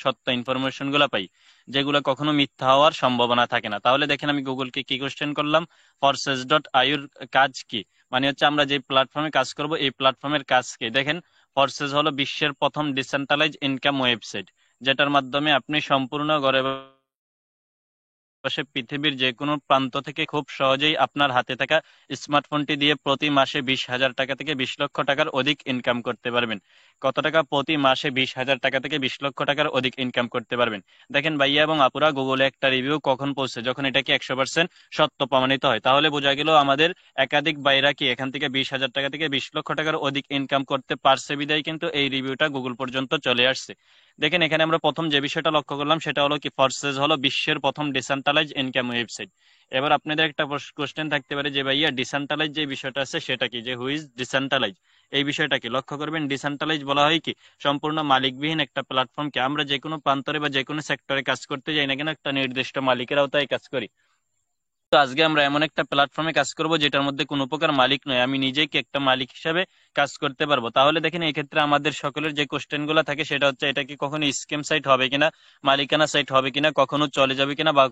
সত্য ইনফরমেশন গুলা পাই, যেগুলো কখনো মিথ্যা হওয়ার সম্ভাবনা থাকে না। তাহলে দেখেন আমি গুগলকে কি কোশ্চেন করলাম, ফরসেস.আইর কাজ কি, মানে হচ্ছে আমরা যে প্ল্যাটফর্মে কাজ করব এই প্ল্যাটফর্মের কাজ কি। দেখেন ফরসেস হলো বিশ্বের প্রথম ডিসেন্ট্রালাইজ ইনকাম ওয়েবসাইট, যেটার মাধ্যমে আপনি সম্পূর্ণ ঘরে বসে পৃথিবীর যে কোনো প্রান্ত থেকে খুব সহজেই আপনার হাতে থাকা স্মার্টফোনটি দিয়ে প্রতি মাসে 20,000 টাকা থেকে 20 লক্ষ টাকার অধিক ইনকাম করতে পারবেন। কত টাকা? প্রতি মাসে 20,000 টাকা থেকে 20 লক্ষ টাকার অধিক ইনকাম করতে পারবেন। দেখেন ভাইয়া এবং আপুরা, গুগলে একটা রিভিউ কখন পৌঁছে? যখন এটা কি 100% সত্য প্রমাণিত হয়। তাহলে বোঝা গেল আমাদের একাধিক ভাইরা কি এখান থেকে 20,000 টাকা থেকে 20 লক্ষ টাকার অধিক ইনকাম করতে পারছে, বিদায় কিন্তু এই রিভিউটা গুগল পর্যন্ত চলে আসছে। দেখেন এখানে আমরা প্রথম যে বিষয়টা লক্ষ্য করলাম সেটা হলো কি, ফরসেস হলো বিশ্বের প্রথম ডিসেন্ট্রালাইজ ইনকাম ওয়েবসাইট। এবার আপনাদের একটা কোশ্চেন থাকতে পারে যে ভাইয়া ডিসেন্ট্রালাইজ যে বিষয়টা আছে সেটা কি, যে হুইজ ডিসেন্ট্রালাইজ এই বিষয়টা কি। লক্ষ্য করবেন ডিসেন্ট্রালাইজ বলা হয় কি সম্পূর্ণ মালিকবিহীন একটা প্ল্যাটফর্মকে। আমরা যে কোনো প্রান্তরে বা যে কোনো সেক্টরে কাজ করতে যাই না কেন, একটা নির্দিষ্ট মালিকের আওতায় কাজ করি। তো আজকে আমরা এমন একটা প্ল্যাটফর্মে কাজ করব যেটার মধ্যে কোনো প্রকার মালিক নয়, আমি নিজেই কি একটা মালিক হিসাবে কাজ করতে পারবো। তাহলে দেখেন এই ক্ষেত্রে আমাদের সকলের যে কোশ্চেন গুলো থাকে সেটা হচ্ছে, এটা কি কখনো স্ক্যাম সাইট হবে কিনা, মালিকানা সাইট হবে কিনা, কখনো চলে যাবে কিনা, বা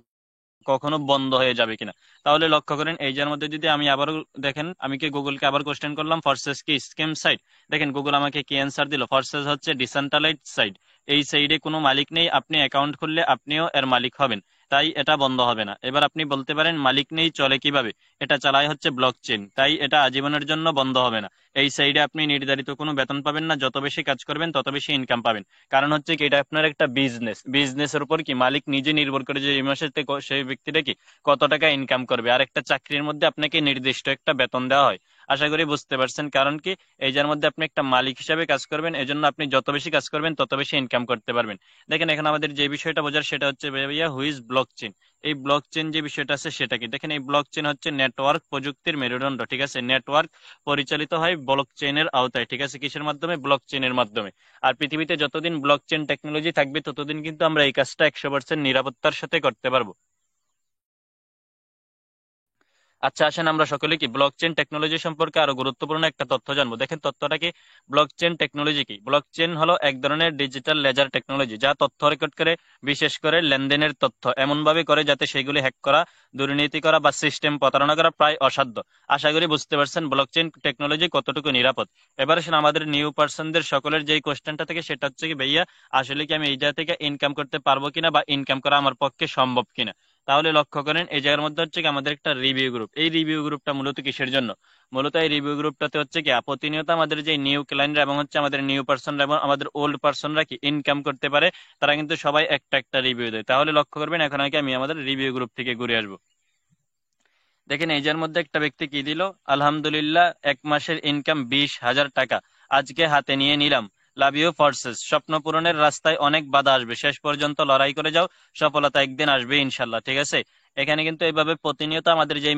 কখনো বন্ধ হয়ে যাবে কিনা। তাহলে লক্ষ্য করেন এই যার মধ্যে যদি আমি আবারও দেখেন, আমি কি গুগলকে আবার কোশ্চেন করলাম ফরসেস কি স্ক্যাম সাইট, দেখেন গুগল আমাকে কি অ্যান্সার দিল, ফরসেস হচ্ছে ডিসেন্ট্রালাইজড সাইট। এই সাইডে কোনো মালিক নেই, আপনি অ্যাকাউন্ট খুললে আপনিও এর মালিক হবেন, তাই এটা বন্ধ হবে না। এবার আপনি বলতে পারেন মালিক নেই চলে কিভাবে, এটা চালায় হচ্ছে ব্লকচেন, তাই এটা আজীবনের জন্য বন্ধ হবে না। এই সাইডে আপনি নির্ধারিত কোনো বেতন পাবেন না, যত বেশি কাজ করবেন তত বেশি ইনকাম পাবেন। কারণ হচ্ছে কি এটা আপনার একটা বিজনেস, বিজনেসের উপর কি মালিক নিজে নির্ভর করে যে এই মাসে সেই ব্যক্তিটা কি কত টাকা ইনকাম করবে। আর একটা চাকরির মধ্যে আপনাকে নির্দিষ্ট একটা বেতন দেওয়া হয়। আশা করি বুঝতে পারছেন। কারণ কি এই যার মধ্যে আপনি একটা মালিক হিসাবে কাজ করবেন, এজন্য আপনি যত বেশি কাজ করবেন তত বেশি ইনকাম করতে পারবেন। দেখেন এখন আমাদের যে বিষয়টা বোঝার সেটা হচ্ছে ভাইয়া হুইজ ব্লকচেন। এই ব্লকচেন যে বিষয়টা আছে সেটা কি, দেখেন এই ব্লকচেন হচ্ছে নেটওয়ার্ক প্রযুক্তির মেরুদণ্ড, ঠিক আছে। নেটওয়ার্ক পরিচালিত হয় ব্লকচেনের আওতায়, ঠিক আছে। কিসের মাধ্যমে? ব্লকচেনের মাধ্যমে। আর পৃথিবীতে যতদিন ব্লকচেন টেকনোলজি থাকবে ততদিন কিন্তু আমরা এই কাজটা 100% নিরাপত্তার সাথে করতে পারবো। আচ্ছা আসেন আমরা সকলে কি ব্লকচেন টেকনোলজি সম্পর্কে আরো গুরুত্বপূর্ণ একটা তথ্য জানবো। দেখেন তথ্যটা কি, ব্লকচেন টেকনোলজি কি। ব্লকচেন হলো এক ধরনের ডিজিটাল লেজার টেকনোলজি যা তথ্য রেকর্ড করে, বিশেষ করে লেনদেনের তথ্য এমন ভাবে করে যাতে সেগুলি হ্যাক করা, দুর্নীতি করা বা সিস্টেম প্রতারণা করা প্রায় অসাধ্য। আশা করি বুঝতে পারছেন ব্লকচেন টেকনোলজি কতটুকু নিরাপদ। এবার আসেন আমাদের নিউ পার্সনদের সকলের যেই কোশ্চেনটা থেকে সেটা হচ্ছে কি, ভাইয়া আসলে কি আমি এই জায়গা থেকে ইনকাম করতে পারবো কিনা বা ইনকাম করা আমার পক্ষে সম্ভব কিনা। তাহলে লক্ষ্য করেন এই জায়গার মধ্যে হচ্ছে কি আমাদের একটা রিভিউ গ্রুপ। এই রিভিউ গ্রুপটা মূলত কিসের জন্য? মূলত এই রিভিউ গ্রুপটাতে হচ্ছে কি প্রতিনিয়ত আমাদের যে নিউ ক্লায়েন্টরা এবং হচ্ছে আমাদের নিউ পার্সনরা এবং আমাদের ওল্ড পার্সনরা কি ইনকাম করতে পারে, তারা কিন্তু সবাই একটা একটা রিভিউ দেয়। তাহলে লক্ষ্য করবেন এখন আগে আমি আমাদের রিভিউ গ্রুপ থেকে ঘুরে আসবো। দেখেন এই যার মধ্যে একটা ব্যক্তি কি দিল, আলহামদুলিল্লাহ 1 মাসের ইনকাম 20,000 টাকা আজকে হাতে নিয়ে নিলাম। Love you forces. স্বপ্ন পূরণের রাস্তায় অনেক বাধা আসবে, শেষ পর্যন্ত লড়াই করে যাও, সফলতা একদিন আসবে ইনশাল্লাহ, ঠিক আছে। এখানে কিন্তু এইভাবে প্রতিনিয়ত আমাদের যে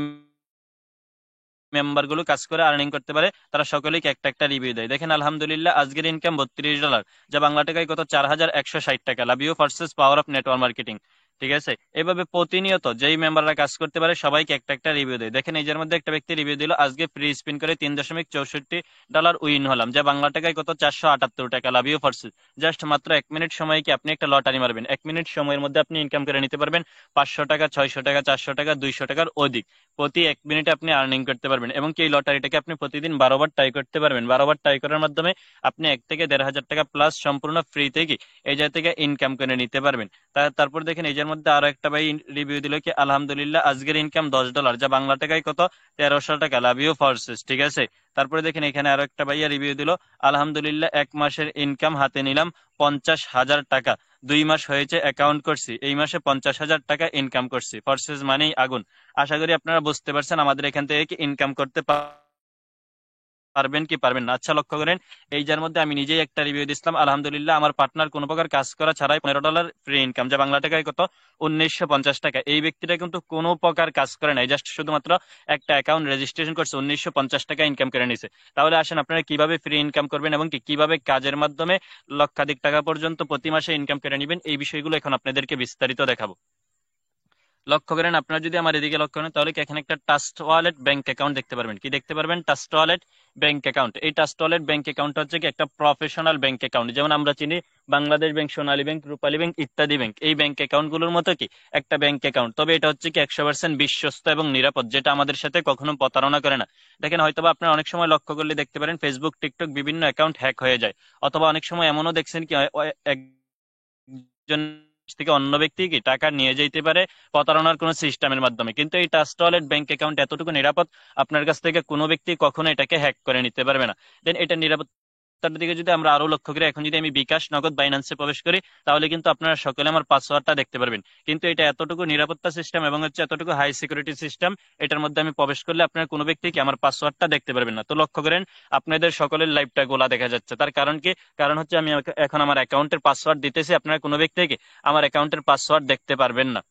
মেম্বার গুলো কাজ করে আর্নিং করতে পারে তারা সকলেই একটা একটা রিভিউ দেয়। দেখেন আলহামদুলিল্লাহ আজকের ইনকাম $32, যা বাংলা টাকায় কত, 4,160 টাকা। Love you forces power of network marketing, ঠিক আছে। এভাবে প্রতিনিয়ত যেই মেম্বাররা কাজ করতে পারে সবাইকে একটা একটা রিভিউ দেয়। দেখেন এই যার মধ্যে একটা ব্যক্তি রিভিউ দিল, আজকে ফ্রি স্পিন করে $3.64 উইন হলাম, যা বাংলা টাকায় কত, 478 টাকা। Love you ফরসেস। জাস্ট মাত্র 1 মিনিট সময় কি আপনি একটা লটারি মারবেন, 1 মিনিট সময়ের মধ্যে আপনি ইনকাম করে নিতে পারবেন 500 টাকা, 600 টাকা, 400 টাকা, 200 টাকার অধিক। প্রতি 1 মিনিটে আপনি আর্নিং করতে পারবেন এবং কি এই লটারিটাকে আপনি প্রতিদিন 12 বার ট্রাই করতে পারবেন। 12 বার ট্রাই করার মাধ্যমে আপনি 1 থেকে 1,500 টাকা প্লাস সম্পূর্ণ ফ্রিতে কি এই জায়গা থেকে ইনকাম করে নিতে পারবেন। তারপর দেখেন এই যার মধ্যে আরো একটা ভাই রিভিউ দিল কি, আলহামদুলিল্লাহ আজকের ইনকাম $10, যা বাংলা টাকায় কত, 1,300 টাকা। লাভ ইউ ফরসেস, ঠিক আছে। তারপরে দেখেন এখানে আরো একটা ভাইয়া রিভিউ দিল, আলহামদুলিল্লাহ 1 মাসের ইনকাম হাতে নিলাম 50,000 টাকা। 2 মাস হয়েছে অ্যাকাউন্ট করছি, এই মাসে 50,000 টাকা ইনকাম করছি। ফরসেস মানেই আগুন। আশা করি আপনারা বুঝতে পারছেন আমাদের এখান থেকে কি ইনকাম করতে পারবেন কি পারবেন না। আচ্ছা লক্ষ্য করেন এই যার মধ্যে আমি নিজেই একটা রিভিউ দিচ্ছিলাম, আলহামদুলিল্লাহ আমার পার্টনার কোনো প্রকার কাজ করা ছাড়াই $15 ফ্রি ইনকাম, যা বাংলা টাকায় কত, 1,950 টাকা। এই ব্যক্তিটা কিন্তু কোনো প্রকার কাজ করে নাই, জাস্ট শুধুমাত্র একটা অ্যাকাউন্ট রেজিস্ট্রেশন করছে, 1,950 টাকা ইনকাম করে নিছে। তাহলে আসেন আপনারা কিভাবে ফ্রি ইনকাম করবেন এবং কিভাবে কাজের মাধ্যমে লক্ষাধিক টাকা পর্যন্ত প্রতি মাসে ইনকাম করে নেবেন, এই বিষয়গুলো এখন আপনাদেরকে বিস্তারিত দেখাবো। লক্ষ্য করেন, আপনারা যদি আমার এদিকে লক্ষ্য করেন তাহলে কি এখানে একটা ট্রাস্ট ওয়ালেট ব্যাংক অ্যাকাউন্ট দেখতে পারবেন। কি দেখতে পারবেন? Trust wallet bank account. এই ট্রাস্ট ওয়ালেট ব্যাংক অ্যাকাউন্ট হচ্ছে কি একটা প্রফেশনাল ব্যাংক অ্যাকাউন্ট, যেমন আমরা চিনি বাংলাদেশ ব্যাংক, সোনালী ব্যাংক, রূপালী ব্যাংক ইত্যাদি ব্যাংক। এই ব্যাংক অ্যাকাউন্ট গুলোর মতো কি একটা ব্যাংক অ্যাকাউন্ট, তবে এটা হচ্ছে কি 100% বিশ্বস্ত এবং নিরাপদ, যেটা আমাদের সাথে কখনো প্রতারণা করে না। দেখেন হয়তোবা আপনারা অনেক সময় লক্ষ্য করলে দেখতে পারেন ফেসবুক, টিকটক বিভিন্ন অ্যাকাউন্ট হ্যাক হয়ে যায়, অথবা অনেক সময় এমনও দেখছেন কি একজন থেকে অন্য ব্যক্তি কি টাকা নিয়ে যেতে পারে প্রতারণার কোনো সিস্টেমের মাধ্যমে। কিন্তু এই ট্রাস্ট ওয়ালেট ব্যাংক অ্যাকাউন্ট এতটুকু নিরাপদ, আপনার কাছ থেকে কোনো ব্যক্তি কখনো এটাকে হ্যাক করে নিতে পারবে না। দেন এটা নিরাপত্তার দিকে যদি আমরা আরো লক্ষ্য করি, এখন যদি আমি বিকাশ, নগদ, বাইন্যান্সে প্রবেশ করি তাহলে কিন্তু আপনারা সকলে আমার পাসওয়ার্ডটা দেখতে পারবেন। কিন্তু এটা এতটুকু নিরাপত্তা সিস্টেম এবং হচ্ছে এতটুকু হাই সিকিউরিটি সিস্টেম, এটার মধ্যে আমি প্রবেশ করলে আপনার কোনো ব্যক্তি কি আমার পাসওয়ার্ডটা দেখতে পারবেন না। তো লক্ষ্য করেন আপনাদের সকলের লাইভটা গোলা দেখা যাচ্ছে, তার কারণ কি? কারণ হচ্ছে আমি এখন আমার অ্যাকাউন্টের পাসওয়ার্ড দিতেছি, আপনারা কোনো ব্যক্তিকে আমার অ্যাকাউন্টের পাসওয়ার্ড দেখতে পারবেন না।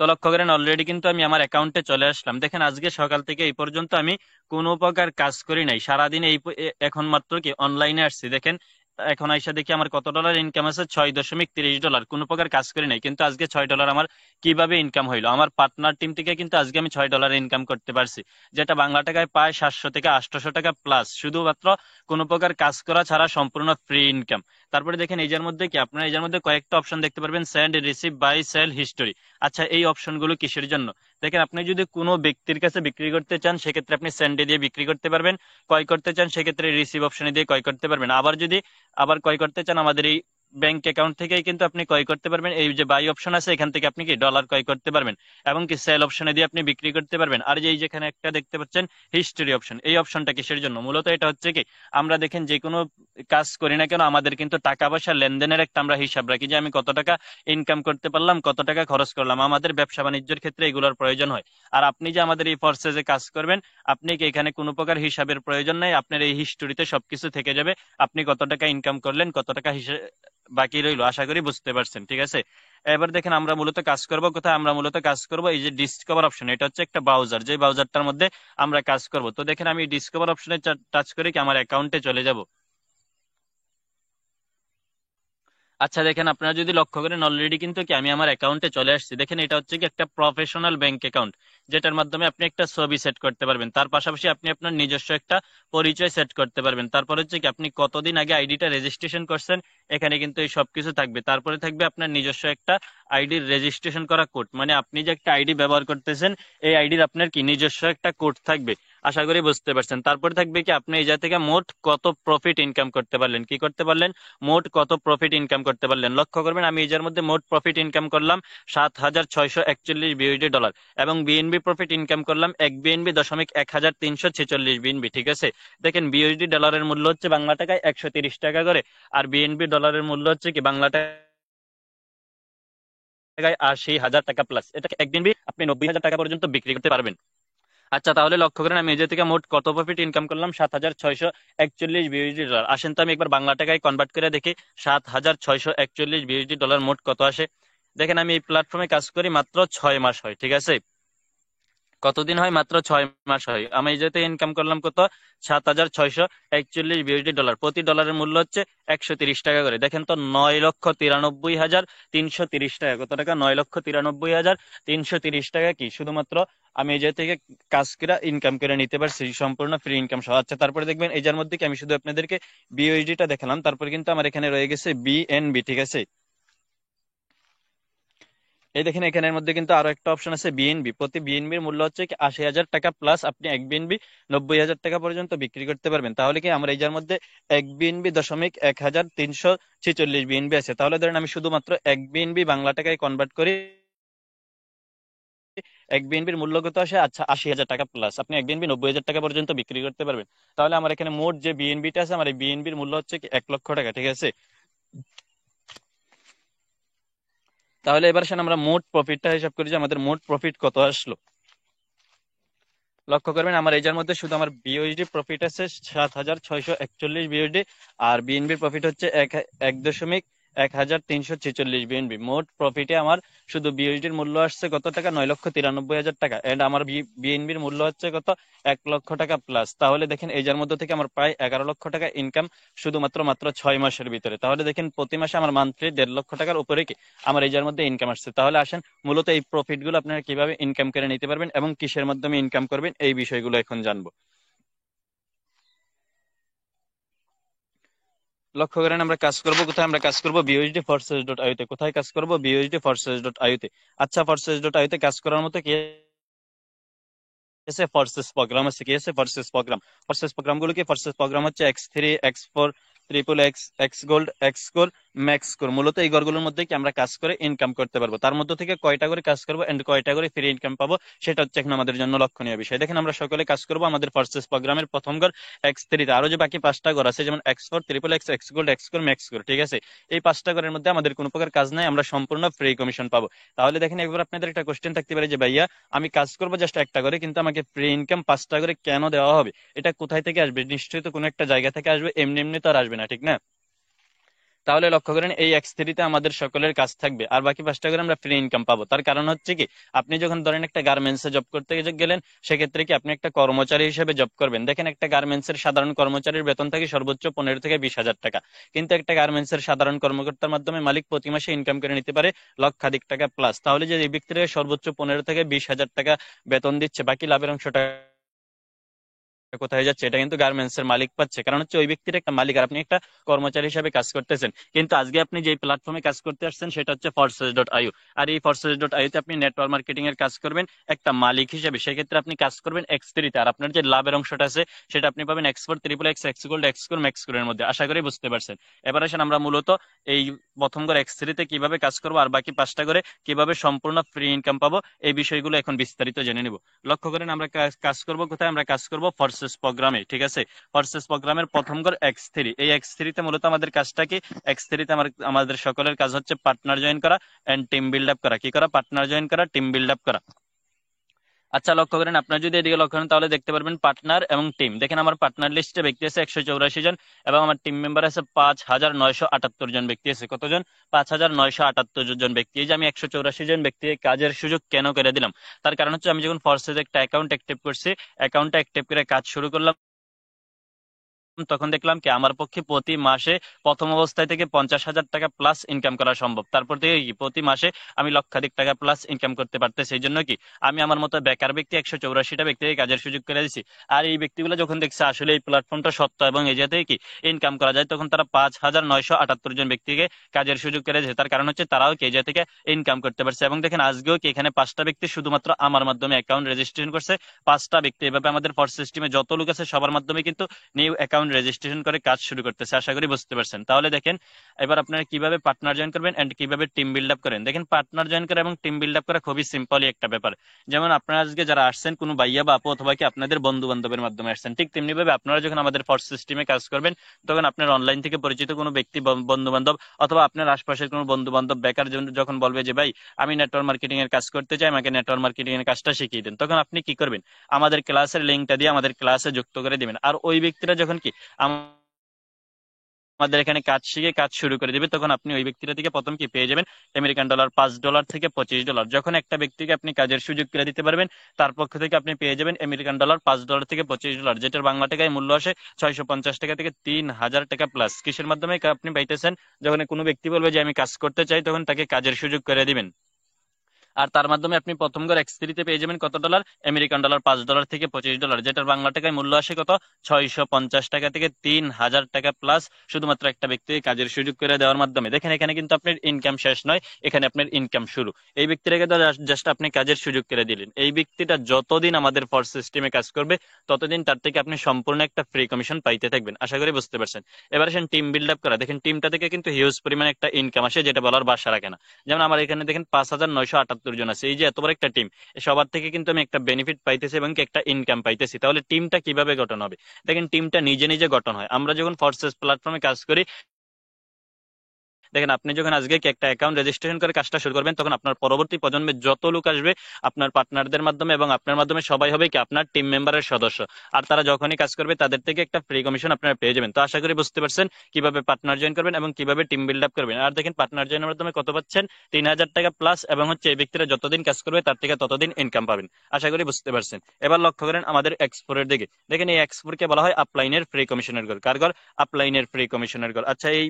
তো লক্ষ্য করেন অলরেডি কিন্তু আমি আমার অ্যাকাউন্টে চলে আসলাম। দেখেন আজকে সকাল থেকে এই পর্যন্ত আমি কোনো প্রকার কাজ করি নাই, সারাদিন এখন মাত্র কি অনলাইনে আসছি। দেখেন এখন আইসা দেখি আমার কত ডলার ইনকাম আছে, $6.30। কোনো প্রকার কাজ করি নাই, কিন্তু আজকে $6 আমার কিভাবে ইনকাম হইলো? আমার পার্টনার টিম থেকে কিন্তু আজকে আমি $6 ইনকাম করতে পারছি, যেটা বাংলা টাকায় প্রায় 700 থেকে 800 টাকা প্লাস, শুধুমাত্র কোনো প্রকার কাজ করা ছাড়া সম্পূর্ণ ফ্রি ইনকাম। তারপরে দেখেন এইটার মধ্যে কি আপনারা এইটার মধ্যে কয়েকটা অপশন দেখতে পারবেন, send, receive, buy, sell, history. আচ্ছা, এই অপশনগুলো কিসের জন্য? দেখেন আপনি যদি কোনো ব্যক্তির কাছে বিক্রি করতে চান সেক্ষেত্রে আপনি সেন্ডে দিয়ে বিক্রি করতে পারবেন, ক্রয় করতে চান সেক্ষেত্রে রিসিভ অপশনে দিয়ে ক্রয় করতে পারবেন। আবার ক্রয় করতে চান আমাদের এই ব্যাংক অ্যাকাউন্ট থেকেই কিন্তু আপনি ক্রয় করতে পারবেন। এই যে বাই অপশন আছে এখান থেকে আপনি কি ডলার ক্রয় করতে পারবেন, এবং কি সেল অপশনে দিয়ে আপনি বিক্রি করতে পারবেন। আর যে এই যেখানে একটা দেখতে পাচ্ছেন হিস্টোরি অপশন, এই অপশনটা কিসের জন্য? মূলত এটা হচ্ছে কি আমরা দেখেন যে কোনো কাজ করি না কেন আমাদের কিন্তু টাকা পয়সা লেনদেনের একটা আমরা হিসাব রাখি, যে আমি কত টাকা ইনকাম করতে পারলাম, কত টাকা খরচ করলাম। আমাদের ব্যবসা বাণিজ্যের ক্ষেত্রে এগুলোর প্রয়োজন হয়। আর আপনি যে আমাদের এই ফোর্সে কাজ করবেন, আপনি কি এখানে কোনো প্রকার হিসাবের প্রয়োজন নাই, আপনার এই হিস্টোরিতে সবকিছু থেকে যাবে। আপনি কত টাকা ইনকাম করলেন, কত টাকা হিসেবে বাকি রইলো, আশা করি বুঝতে পারছেন। ঠিক আছে, এবার দেখেন আমরা মূলত কাজ করব কোথায়? আমরা মূলত কাজ করব এই যে ডিসকভার অপশন, এটা হচ্ছে একটা ব্রাউজার, যে ব্রাউজারটার মধ্যে আমরা কাজ করব। তো দেখেন আমি ডিসকভার অপশনে টাচ করে কি আমার অ্যাকাউন্টে চলে যাব। আচ্ছা দেখেন আপনারা যদি লক্ষ্য করেন অলরেডি কিন্তু কি আমি আমার অ্যাকাউন্টে চলে আসছি। দেখেন এটা হচ্ছে কি একটা প্রফেশনাল ব্যাংক অ্যাকাউন্ট, যেটার মাধ্যমে আপনি একটা ছবি সেট করতে পারবেন, তার পাশাপাশি আপনি আপনার নিজস্ব একটা পরিচয় সেট করতে পারবেন। তারপর হচ্ছে কি আপনি কতদিন আগে আইডিটা রেজিস্ট্রেশন করছেন, এখানে কিন্তু এই সবকিছু থাকবে। তারপরে থাকবে আপনার নিজস্ব একটা আইডির রেজিস্ট্রেশন করা কোড, মানে আপনি যে একটা আইডি ব্যবহার করতেছেন এই আইডির আপনার কি নিজস্ব একটা কোড থাকবে। আশা করি বুঝতে পারছেন। তারপরে থাকবে কি আপনি এই জায়গা থেকে মোট কত প্রফিট ইনকাম করতে পারলেন, কি করতে পারলেন, মোট কত প্রফিট ইনকাম করতে পারলেন। লক্ষ্য করবেন আমি এর মধ্যে মোট প্রফিট ইনকাম করলাম $7,641 এবং বিএনবি প্রফিট ইনকাম করলাম 1 BNB.1346 BNB। ঠিক আছে, দেখেন বিএসডি ডলারের মূল্য হচ্ছে বাংলা টাকায় 130 টাকা করে, আর বিএনবি ডলারের মূল্য হচ্ছে কি বাংলা টাকায় 80,000 টাকা প্লাস। এটা 1 BNB আপনি 90,000 টাকা পর্যন্ত বিক্রি করতে পারবেন। আচ্ছা তাহলে লক্ষ্য করেন আমি এই যে থেকে মোট কত প্রফিট ইনকাম করলাম, $7,641 আসেন তো আমি একবার বাংলা টাকায় কনভার্ট করে দেখি $7,641 মোট কত আসে। দেখেন আমি এই প্ল্যাটফর্মে কাজ করি মাত্র 6 মাস হয়। ঠিক আছে, কতদিন হয়? মাত্র 6 মাস হয়। আমি এই যেতে ইনকাম করলাম কত, $7,641। প্রতি ডলারের মূল্য হচ্ছে 130 টাকা করে। দেখেন তো 9,93,330 টাকা। কত টাকা? 9,93,330 টাকা কি শুধুমাত্র আমি এই জায়গা থেকে কাজ করে ইনকাম করে নিতে পারছি, সম্পূর্ণ ফ্রি ইনকাম সহ। আচ্ছা তারপরে দেখবেন এই যার মধ্যে কি আমি শুধু আপনাদেরকে বিওএসডি টা দেখালাম, তারপরে কিন্তু আমার এখানে রয়ে গেছে বিএনবি। ঠিক আছে, এই দেখেন এখানের মধ্যে কিন্তু আরো একটা অপশন আছে বিএনবি। প্রতি বিএনবির মূল্য হচ্ছে কি 80,000 টাকা প্লাস, আপনি 1 BNB 90,000 টাকা পর্যন্ত বিক্রি করতে পারবেন। তাহলে কি আমরা এই যার মধ্যে 1 BNB.1346 BNB আছে। তাহলে ধরেন আমি শুধুমাত্র 1 BNB বাংলা টাকায় কনভার্ট করি, 1 BNBর মূল্য কত আসে? আচ্ছা 80,000 টাকা প্লাস, আপনি 1 BNB 90,000 টাকা পর্যন্ত বিক্রি করতে পারবেন। তাহলে আমার এখানে মোট যে বিএনবিটা আছে, আমার এই বিএনবির মূল্য হচ্ছে কি 1 লক্ষ টাকা। ঠিক আছে, তাহলে এবার আসেন আমরা মোট প্রফিটটা হিসাব করি যে আমাদের মোট প্রফিট কত আসলো। লক্ষ্য করবেন আমার এইটার মধ্যে শুধু আমার বিওএসডি প্রফিট আছে 7,641 বিওএসডি, আর বিএনবির প্রফিট হচ্ছে এক এক দশমিক 1346 বিএনবি। মোট প্রফিটে আমার শুধু বিএসডির মূল্য আসছে কত টাকা, 9,93,000 টাকা, এন্ড আমার বিএনবির মূল্য হচ্ছে কত, 1 লক্ষ টাকা প্লাস। তাহলে দেখেন এই যার মধ্যে থেকে আমার প্রায় 11 লক্ষ টাকা ইনকাম শুধুমাত্র মাত্র 6 মাসের ভিতরে। তাহলে দেখেন প্রতি মাসে আমার মান্থলি 1.5 লক্ষ টাকার উপরে কি আমার এই যার মধ্যে ইনকাম আসছে। তাহলে আসেন মূলত এই প্রফিট গুলো আপনারা কিভাবে ইনকাম করে নিতে পারবেন এবং কিসের মাধ্যমে ইনকাম করবেন এই বিষয়গুলো এখন জানবো। লক্ষ্য করেন আমরা কাজ করব কোথায়, আমরা কাজ করব বিওএসডি ফোর্সেস ডট আইতে। কোথায় কাজ করব, বিওএসডি ফোর্সেস ডট আইতে। আচ্ছা ফোর্সেস ডট আইতে কাজ করার মতো কি আছে, ফোর্সেস প্রোগ্রাম আছে। কি আছে, ফোর্সেস প্রোগ্রাম। ফোর্সেস প্রোগ্রাম গুলো কি, ফোর্সেস প্রোগ্রাম হচ্ছে X3, X4, triple x, x gold, x core, max core. মূলত এই ঘরগুলোর মধ্যে কি আমরা কাজ করে ইনকাম করতে পারবো। তার মধ্যে থেকে কয়টা করে কাজ করবো এন্ড কয়টা করে ফ্রি ইনকাম পাবো সেটা হচ্ছে এখন আমাদের জন্য লক্ষণীয় বিষয়। দেখেন আমরা সকলে কাজ করবো আমাদের ফোর্সেস প্রোগ্রামের প্রথম ঘর X3 তে। আরো যে বাকি 5টা ঘর আছে যেমন X4, triple x, x gold, x core, max core, ঠিক আছে। এই 5টা ঘরের মধ্যে আমাদের কোনো প্রকার কাজ নাই, আমরা সম্পূর্ণ ফ্রি কমিশন পাবো। তাহলে দেখেন এবার আপনাদের একটা কোশ্চেন থাকতে পারে যে ভাইয়া আমি কাজ করবো জাস্ট একটা করে, কিন্তু আমাকে ফ্রি ইনকাম 5টা করে কেন দেওয়া হবে, এটা কোথায় থেকে আসবে? নিশ্চয়ই তো কোনো একটা জায়গা থেকে আসবে, এমনি এমনি তো আর আসবে না, ঠিক না? তাহলে লক্ষ্য করেন এই X3 তে আমাদের সকলের কাজ থাকবে আর বাকি 5টা করে আমরা ফ্রি ইনকাম পাবো। তার কারণ হচ্ছে কি, আপনি যখন ধরেন একটা গার্মেন্টসে জব করতে গেলেন, সেক্ষেত্রে কি আপনি একটা কর্মচারী হিসেবে জব করবেন। দেখেন একটা গার্মেন্টসের সাধারণ কর্মচারীর বেতন থাকে সর্বোচ্চ 15 থেকে 20 হাজার টাকা, কিন্তু একটা গার্মেন্টসের সাধারণ কর্মকর্তার মাধ্যমে মালিক প্রতি মাসে ইনকাম করে নিতে পারে লক্ষাধিক টাকা প্লাস। তাহলে যে এই ব্যক্তির সর্বোচ্চ 15 থেকে 20 হাজার টাকা বেতন দিচ্ছে, বাকি লাভের অংশটা কোথায় যাচ্ছে? এটা কিন্তু গার্মেন্টস এর মালিক পাচ্ছে, কারণ হচ্ছে ওই ব্যক্তির একটা মালিক আর আপনি একটা কর্মচারী হিসেবে কাজ করতেছেন। কিন্তু আজকে আপনি যে প্ল্যাটফর্মে কাজ করতে আসছেন সেটা হচ্ছে ফোর্সেস ডট আইও। আর এই ফোর্সেস ডট আইও তে আপনি নেটওয়ার্ক মার্কেটিং এর কাজ করবেন একটা মালিক হিসেবে। সেক্ষেত্রে আপনি কাজ করবেন X3 তে, আর আপনার যে লাভের অংশটা আছে সেটা আপনি পাবেন X4, triple x, x gold, x core, max core এর মধ্যে। আশা করি বুঝতে পারছেন। এবার আসেন আমরা মূলত এই প্রথম করে X3 তে কিভাবে কাজ করবো আর বাকি 5টা করে কিভাবে সম্পূর্ণ ফ্রি ইনকাম পাবো এই বিষয়গুলো এখন বিস্তারিত জেনে নিব। লক্ষ্য করেন আমরা কাজ করব কোথায়, আমরা কাজ করব ফোর্সেস প্রোগ্রামে, ঠিক আছে। ফোর্সেস প্রোগ্রামের প্রথম ঘর X3। এই X3 তে মূলত আমাদের কাজটা কি, X3 তে আমাদের সকলের কাজ হচ্ছে পার্টনার জয়েন করা এন্ড টিম বিল্ড আপ করা। কি করা, পার্টনার জয়েন করা, টিম বিল্ড আপ করা। আচ্ছা লক্ষ্য করেন, আপনার যদি এদিকে লক্ষ্য করেন তাহলে দেখতে পারবেন পার্টনার এবং টিম। দেখেন আমার পার্টনার লিস্টে ব্যক্তি আছে 184 জন এবং আমার টিম মেম্বার আছে 5,978 জন ব্যক্তি আছে। কতজন? 5,978 জন ব্যক্তি। এই যে আমি 184 জন ব্যক্তি কাজের সুযোগ কেন করে দিলাম, তার কারণ হচ্ছে আমি যখন ফোর্সেস একটা অ্যাকাউন্ট অ্যাক্টিভ করছি, অ্যাকাউন্টটা অ্যাক্টিভ করে কাজ শুরু করলাম, তখন দেখলাম কি আমার পক্ষে প্রতি মাসে প্রথম অবস্থায় থেকে 50,000 টাকা প্লাস ইনকাম করা সম্ভব। তারপর থেকে কি প্রতি মাসে আমি লক্ষাধিক টাকা প্লাস ইনকাম করতে পারতেছি। এই জন্য কি আমি আমার মতো বেকার ব্যক্তি 184টা ব্যক্তিকে কাজের সুযোগ করে দিচ্ছি। আর এই ব্যক্তিগুলো যখন দেখছে আসলে এই প্ল্যাটফর্মটা সত্য এবং এই জায়গাতে কি ইনকাম করা যায়, তখন তারা 5,978 জন ব্যক্তিকে কাজের সুযোগ করে দিয়েছে। তার কারণ হচ্ছে তারাও কি এই জায়গা থেকে ইনকাম করতে পারছে। এবং দেখেন আজকেও কি এখানে 5টা ব্যক্তি শুধুমাত্র আমার মাধ্যমে অ্যাকাউন্ট রেজিস্ট্রেশন করছে। 5টা ব্যক্তি, এভাবে আমাদের ফোর্স সিস্টেমে যত লোক আছে সবার মাধ্যমে কিন্তু নিউ অ্যাকাউন্ট রেজিস্ট্রেশন করে কাজ শুরু করতেছে। আশা করি বুঝতে পারছেন। তাহলে দেখেন এবার আপনারা কিভাবে পার্টনার জয়েন করবেন এন্ড কিভাবে টিম বিল্ড আপ করেন। দেখেন পার্টনার জয়েন করা এবং টিম বিল্ড আপ করা খুবই সিম্পলই একটা ব্যাপার। যেমন আপনারা আজকে যারা আসছেন কোনো ভাইয়া বা আপু অথবা কি আপনাদের বন্ধু বান্ধবের মাধ্যমে আসছেন, ঠিক তেমনি ভাবে আপনারা যখন আমাদের ফোর্স সিস্টেমে কাজ করবেন তখন আপনার অনলাইন থেকে পরিচিত কোনো ব্যক্তি বন্ধু বান্ধব অথবা আপনার আশপাশের কোনো বন্ধু বান্ধব বেকার যখন বলবে যে ভাই আমি নেটওয়ার্ক মার্কেটিং এর কাজ করতে চাই, আমাকে নেটওয়ার্ক মার্কেটিং এর কাজটা শিখিয়ে দেন, তখন আপনি কি করবেন, আমাদের ক্লাসের লিঙ্কটা দিয়ে আমাদের ক্লাসে যুক্ত করে দিবেন। আর ওই ব্যক্তিরা যখন কি আমাদের এখানে কাজ শিখে কাজ শুরু করে দিবে, তখন আপনি ওই ব্যক্তিটা থেকে প্রথম কি পেয়ে যাবেন, আমেরিকান ডলার $5 থেকে $25। যখন একটা ব্যক্তিকে আপনি কাজের সুযোগ করে দিতে পারবেন তার পক্ষ থেকে আপনি পেয়ে যাবেন আমেরিকান ডলার $5 থেকে $25, যেটার বাংলা টাকায় মূল্য আসে 650 টাকা থেকে 3,000 টাকা প্লাস। কিসের মাধ্যমে আপনি পাইতেছেন, যখন কোনো ব্যক্তি বলবে যে আমি কাজ করতে চাই তখন তাকে কাজের সুযোগ করে দিবেন। আর তার মাধ্যমে আপনি প্রথম ঘর X3 তে পেয়ে যাবেন কত ডলার, আমেরিকান ডলার $5 থেকে $25, যেটার বাংলা টাকায় মূল্য আসে কত, 650 টাকা থেকে 3,000 টাকা প্লাস, শুধুমাত্র একটা ব্যক্তিকে কাজের সুযোগ করে দেওয়ার মাধ্যমে। দেখেন এখানে কিন্তু আপনার ইনকাম শেষ নয়, এখানে আপনার ইনকাম শুরু। এই ব্যক্তিটাকে জাস্ট আপনি কাজের সুযোগ করে দিলেন। এই ব্যক্তিটা যতদিন আমাদের ফোর্স সিস্টেমে কাজ করবে ততদিন তার থেকে আপনি সম্পূর্ণ একটা ফ্রি কমিশন পাইতে থাকবেন। আশা করি বুঝতে পারছেন। এবার আসেন টিম বিল্ড আপ করা। দেখেন টিমটা থেকে কিন্তু হিউজ পরিমাণে একটা ইনকাম আসে, যেটা বলার বাসা রাখে না। যেমন আমার এখানে দেখেন 5,978 জন আছে। এই যে এত বড় একটা টিম, সবার থেকে কিন্তু আমি একটা বেনিফিট পাইতেছি এবং কি একটা ইনকাম পাইতেছি। তাহলে টিমটা কিভাবে গঠন হবে? দেখেন টিমটা নিজে নিজে গঠন হয়। আমরা যখন ফোর্সেস প্ল্যাটফর্মে কাজ করি দেখেন আপনি যখন আজকে কি একটা অ্যাকাউন্ট রেজিস্ট্রেশন করে কাজটা শুরু করবেন, তখন আপনার পরবর্তী প্রজন্মে যত লোক আসবে আপনার পার্টনারদের মাধ্যমে এবং আপনার মাধ্যমে সবাই হবে কি আপনার টিম মেম্বারের সদস্য। আর তারা যখনই কাজ করবে তাদের থেকে একটা ফ্রি কমিশন আপনারা পেয়ে যাবেন। তো আশা করি বুঝতে পারছেন কিভাবে পার্টনার জয়েন করবেন এবং কিভাবে টিম বিল্ড আপ করবেন। আর দেখেন পার্টনার জয়েনের মাধ্যমে কত পাচ্ছেন, 3,000 টাকা প্লাস, এবং হচ্ছে এই ব্যক্তিরা যতদিন কাজ করবে তার থেকে ততদিন ইনকাম পাবেন। আশা করি বুঝতে পারছেন। এবার লক্ষ্য করেন আমাদের এক্সপোরের দিকে। দেখেন এই এক্সপোরকে বলা হয় আপলাইনের ফ্রি কমিশনের ঘর। কার ঘর? আপলাইনের ফ্রি কমিশনের ঘর। আচ্ছা এই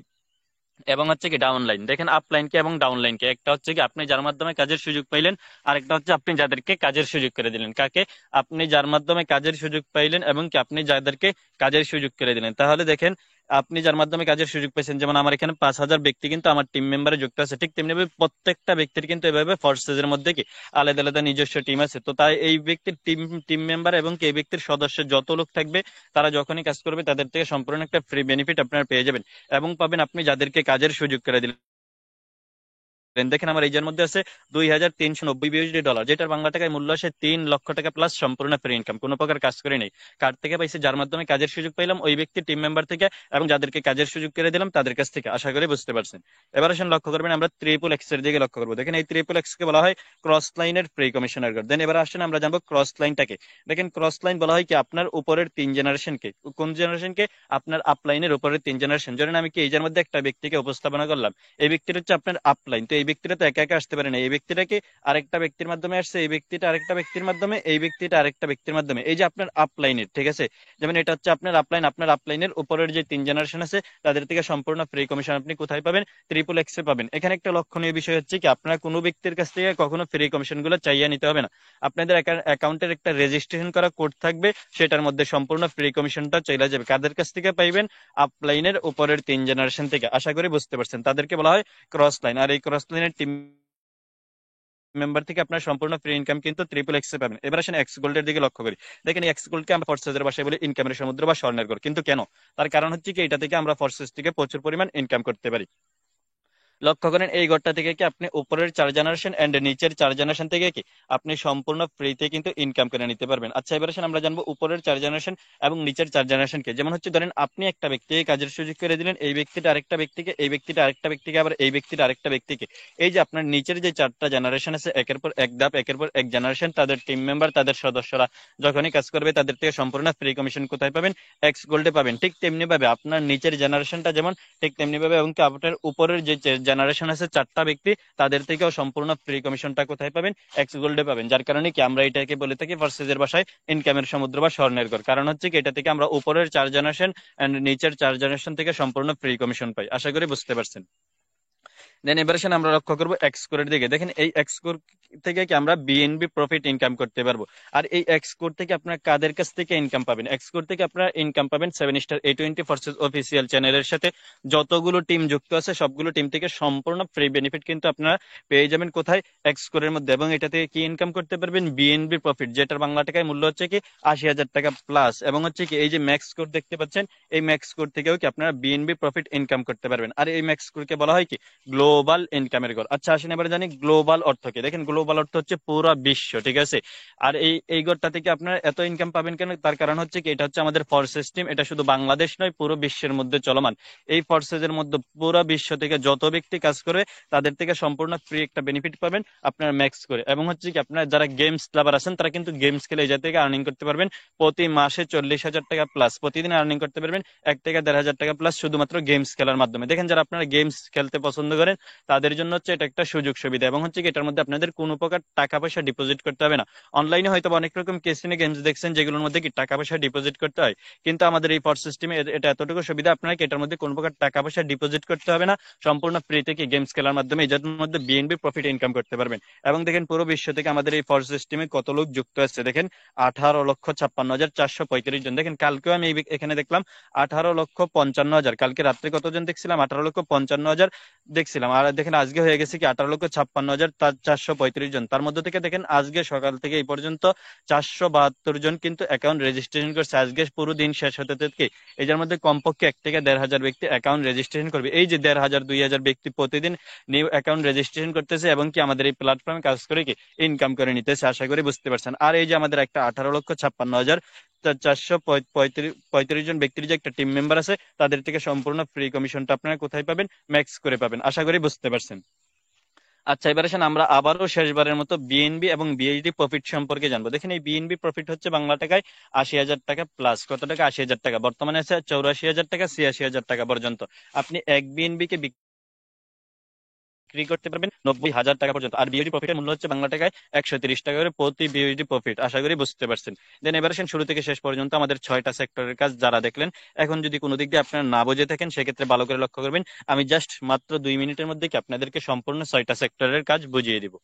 এবং হচ্ছে কি ডাউনলাইন। দেখেন আপলাইনকে এবং ডাউনলাইনকে, একটা হচ্ছে কি আপনি যার মাধ্যমে কাজের সুযোগ পাইলেন, আরেকটা হচ্ছে আপনি যাদেরকে কাজের সুযোগ করে দিলেন। কাকে? আপনি যার মাধ্যমে কাজের সুযোগ পাইলেন এবং কি আপনি যাদেরকে কাজের সুযোগ করে দিলেন। তাহলে দেখেন আপনি যার মাধ্যমে কাজের সুযোগ পেয়েছেন, যেমন আমার এখানে 5,000 ব্যক্তি কিন্তু আমার টিম মেম্বারে যুক্ত আছে, ঠিক তেমনি ভাবে প্রত্যেকটা ব্যক্তির কিন্তু এভাবে ফোর্সেসের মধ্যে কি আলাদা আলাদা নিজস্ব টিম আছে। তো তাই এই ব্যক্তির টিম টিম মেম্বার এবং কি এই ব্যক্তির সদস্য যত লোক থাকবে তারা যখনই কাজ করবে তাদের থেকে সম্পূর্ণ একটা ফ্রি বেনিফিট আপনারা পেয়ে যাবেন এবং পাবেন আপনি যাদেরকে কাজের সুযোগ করে দিলেন। দেখেন আমার এই যার মধ্যে আছে $2,390, যেটার বাংলা টাকায় মূল্য আসে 3 লক্ষ টাকা প্লাস, সম্পূর্ণ ফ্রি ইনকাম, কোনো প্রকার কাজ করে নেই। কার থেকে পাইছি? যার মাধ্যমে কাজের সুযোগ পাইলাম ওই ব্যক্তি টিম মেম্বার থেকে, এবং যাদেরকে কাজের সুযোগ করে দিলাম তাদের কাছ থেকে। আশা করি বুঝতে পারছেন। এবার আসেন লক্ষ্য করবেন আমরা ট্রিপল এক্স এর দিকে লক্ষ্য করবো। দেখেন এই ট্রিপল এক্স কে বলা হয় ক্রস লাইনের ফ্রি কমিশনার ঘর। দেন এবার আসেন আমরা জানবো ক্রস লাইনটাকে। দেখেন ক্রস লাইন বলা হয় কি আপনার উপরের 3 জেনারেশনকে। কোন জেনারেশনকে? আপনার আপলাইনের উপরের 3 জেনারেশন। ধরেন আমি কি এই যার মধ্যে একটা ব্যক্তিকে উপস্থাপনা করলাম, এই ব্যক্তিটা হচ্ছে আপনার আপলাইন। তো এই ব্যক্তিটা তো একা একা আসতে পারে না, এই ব্যক্তিটাকে আরেকটা ব্যক্তির মাধ্যমে আসছে, এই ব্যক্তিটা আরেকটা ব্যক্তির মাধ্যমে, এই ব্যক্তিটা আরেকটা ব্যক্তির মাধ্যমে। এই যে আপনার আপলাইনের, ঠিক আছে, যেমন এটা হচ্ছে আপনার আপলাইন, আপনার আপলাইনের উপরের যে 3 জেনারেশন আছে তাদের থেকে সম্পূর্ণ ফ্রি কমিশন আপনি কোথায় পাবেন? ট্রিপল এক্সে পাবেন। এখানে একটা লক্ষণীয় বিষয় হচ্ছে কি আপনারা কোনো ব্যক্তির কাছ থেকে কখনো ফ্রি কমিশন গুলো চাইয়া নিতে হবে না। আপনাদের অ্যাকাউন্টের একটা রেজিস্ট্রেশন করা কোড থাকবে, সেটার মধ্যে সম্পূর্ণ ফ্রি কমিশনটা চলে যাবে। কাদের কাছ থেকে পাইবেন? আপলাইনের উপরের 3 জেনারেশন থেকে। আশা করি বুঝতে পারছেন। তাদেরকে বলা হয় ক্রস লাইন। আর এই ক্রস লাইনের টিম মেম্বার থেকে আপনার সম্পূর্ণ ফ্রি ইনকাম কিন্তু ট্রিপল এক্স এ পাবেন। এবার আসেন এক্স গোল্ডের দিকে লক্ষ্য করি। দেখেন এক্স গোল্ডকে আমরা ফোর্সেসের ভাষায় বলি ইনকামের সমুদ্র বা স্বর্ণের ঘর। কিন্তু কেন? তার কারণ হচ্ছে কি এটা থেকে আমরা ফোর্সেস থেকে প্রচুর পরিমাণ ইনকাম করতে পারি। লক্ষ্য করেন এই ঘরটা থেকে কি আপনি উপরের 4 জেনারেশন এন্ড নিচের 4 জেনারেশন থেকে কি আপনি সম্পূর্ণ ফ্রিতে কিন্তু ইনকাম করে নিতে পারবেন। আচ্ছা এবার আসেন আমরা জানবো উপরের 4 জেনারেশন এবং নিচের 4 জেনারেশনকে। যেমন হচ্ছে ধরেন আপনি একটা ব্যক্তিকে কাজের সুযোগ করে দিলেন, এই ব্যক্তিটা আরেকটা ব্যক্তিকে, এই ব্যক্তিটা আরেকটা ব্যক্তিকে, আবার এই ব্যক্তিটা আরেকটা ব্যক্তিকে। এই যে আপনার নিচের যে 4টা জেনারেশন আছে, একের পর এক ধাপ, একের পর এক জেনারেশন, তাদের টিম মেম্বার, তাদের সদস্যরা যখনই কাজ করবে তাদের থেকে সম্পূর্ণ ফ্রি কমিশন কোথায় পাবেন? এক্স গোল্ডে পাবেন। ঠিক তেমনি ভাবে আপনার নিচের জেনারেশনটা যেমন, ঠিক তেমনি ভাবে এবং কি আপনার উপরের যে জেনারেশন আছে 4টা ব্যক্তি, তাদের থেকেও সম্পূর্ণ ফ্রি কমিশনটা কোথায় পাবেন? এক্স গোল্ডে পাবেন। যার কারণে কি আমরা এটাকে বলে থাকি ভার্সেসের ভাষায় ইনকামের সমুদ্র বা স্বর্ণের ঘর। কারণ হচ্ছে কি এটা থেকে আমরা উপরের 4 জেনারেশন এন্ড নিচের 4 জেনারেশন থেকে সম্পূর্ণ ফ্রি কমিশন পাই। আশা করি বুঝতে পারছেন। দেন এবার আসেন আমরা লক্ষ্য করবো এক্স কোরের দিকে। দেখেন এই এক্স কোর থেকে কি আমরা বিএনবি প্রফিট ইনকাম করতে পারবো। আর এই এক্স কোর থেকে আপনারা কাদের কাছ থেকে ইনকাম পাবেন? এক্স কোর থেকে আপনারা ইনকাম পাবেন 7 স্টার A20 ফোর্সেস অফিসিয়াল চ্যানেলের সাথে যতগুলো টিম যুক্ত আছে সবগুলো টিম থেকে সম্পূর্ণ ফ্রি বেনিফিট কিন্তু আপনারা পেয়ে যাবেন কোথায়? এক্স কোরের মধ্যে। এবং এটা থেকে কি ইনকাম করতে পারবেন? বিএনবি প্রফিট, যেটার বাংলা টাকায় মূল্য হচ্ছে কি 80,000 টাকা প্লাস। এবং হচ্ছে কি এই যে ম্যাক্স কোর দেখতে পাচ্ছেন, এই ম্যাক্স কোর থেকেও কি আপনারা বিএনবি প্রফিট ইনকাম করতে পারবেন। আর এই ম্যাক্স কোরকে বলা হয় কি গ্লোবাল ইনকামের ঘর। আচ্ছা আসেন এবারে জানি গ্লোবাল অর্থ কি। দেখেন গ্লোবাল অর্থ হচ্ছে পুরো বিশ্ব, ঠিক আছে। আর এই ঘরটা থেকে আপনারা এত ইনকাম পাবেন কেন? তার কারণ হচ্ছে কি এটা হচ্ছে আমাদের ফোর্সেস টিম। এটা শুধু বাংলাদেশ নয়, পুরো বিশ্বের মধ্যে চলমান। এই ফোর্সেসের মধ্যে পুরো বিশ্ব থেকে যত ব্যক্তি কাজ করে তাদের থেকে সম্পূর্ণ ফ্রি একটা বেনিফিট পাবেন আপনার ম্যাক্স করে। এবং হচ্ছে কি আপনার যারা গেমস লাভার আছেন তারা কিন্তু গেমস খেলে এই জায়গা থেকে আর্নিং করতে পারবেন প্রতি মাসে 40,000 টাকা প্লাস, প্রতিদিন আর্নিং করতে পারবেন 1 থেকে 1,500 টাকা প্লাস শুধুমাত্র গেমস খেলার মাধ্যমে। দেখেন যারা আপনারা গেমস খেলতে পছন্দ করেন তাদের জন্য হচ্ছে এটা একটা সুযোগ সুবিধা। এবং হচ্ছে কি এটার মধ্যে আপনাদের কোনো প্রকার টাকা পয়সা ডিপোজিট করতে হবে না। অনলাইনে হয়তো অনেক রকম কেসিনো গেমস দেখছেন যেগুলোর মধ্যে কি টাকা পয়সা ডিপোজিট করতে হয়, কিন্তু আমাদের এই ফর সিস্টেমে এটা এতটুকু সুবিধা আপনারা কি এটার মধ্যে কোনো প্রকার টাকা পয়সা ডিপোজিট করতে হবে না। সম্পূর্ণ ফ্রি থেকে গেমস খেলার মাধ্যমে এটার মধ্যে বিএনবি প্রফিট ইনকাম করতে পারবেন। এবং দেখেন পুরো বিশ্ব থেকে আমাদের এই ফর সিস্টেমে কত লোক যুক্ত আছে। দেখেন 18,56,435 জন। দেখেন কালকেও আমি এখানে দেখলাম 18,55,000। কালকে রাত্রে কতজন দেখছিলাম? 18,55,000 দেখছিলাম। আর দেখেন আজকে হয়ে গেছে কি 18,56,435 জন। তার মধ্যে থেকে দেখেন আজকে সকাল থেকে এই পর্যন্ত 472 জন কিন্তু অ্যাকাউন্ট রেজিস্ট্রেশন করছে। আজকে পুরো দিন শেষ হতে থেকে এই যার মধ্যে কমপক্ষে 1 থেকে 1,500 ব্যক্তি অ্যাকাউন্ট রেজিস্ট্রেশন করবে। এই যে 1,500 2,000 ব্যক্তি প্রতিদিন নিউ অ্যাকাউন্ট রেজিস্ট্রেশন করতেছে এবং কি আমাদের এই প্ল্যাটফর্মে কাজ করে কি ইনকাম করে নিতেছে। আশা করি বুঝতে পারছেন। আর এই যে আমাদের একটা 18,56,000 435 জন ব্যক্তির যে একটা টিম মেম্বার আছে তাদের থেকে সম্পূর্ণ ফ্রি কমিশনটা আপনারা কোথায় পাবেন? ম্যাক্স করে পাবেন। আশা করি বুঝতে পারছেন। আচ্ছা, এবার আসেন আমরা আবারও শেষবারের মতো বিএনবি এবং বিএইচডি প্রফিট সম্পর্কে জানবো। দেখেন এই বিএনবি প্রফিট হচ্ছে বাংলা টাকায় 80,000 টাকা প্লাস। কত টাকা? 80,000 টাকা। বর্তমানে আছে 84,000 টাকা, 86,000 টাকা পর্যন্ত। আপনি এক বিএনবি কে বিক্রি করতে পারবেন 90,000 টাকা পর্যন্ত। আর বিএসডি প্রফিটের মূল্য হচ্ছে বাংলা টাকায় 130 টাকা করে প্রতি বিএসডি প্রফিট। আশা করি বুঝতে পারছেন। দেন এবার আসেন শুরু থেকে শেষ পর্যন্ত আমাদের 6টা সেক্টরের কাজ যারা দেখলেন। এখন যদি কোনো দিক দিয়ে আপনারা না বুঝে থাকেন সেক্ষেত্রে ভালো করে লক্ষ্য করবেন। আমি জাস্ট মাত্র 2 মিনিটের মধ্যে কি আপনাদেরকে সম্পূর্ণ 6টা সেক্টরের কাজ বুঝিয়ে দিব।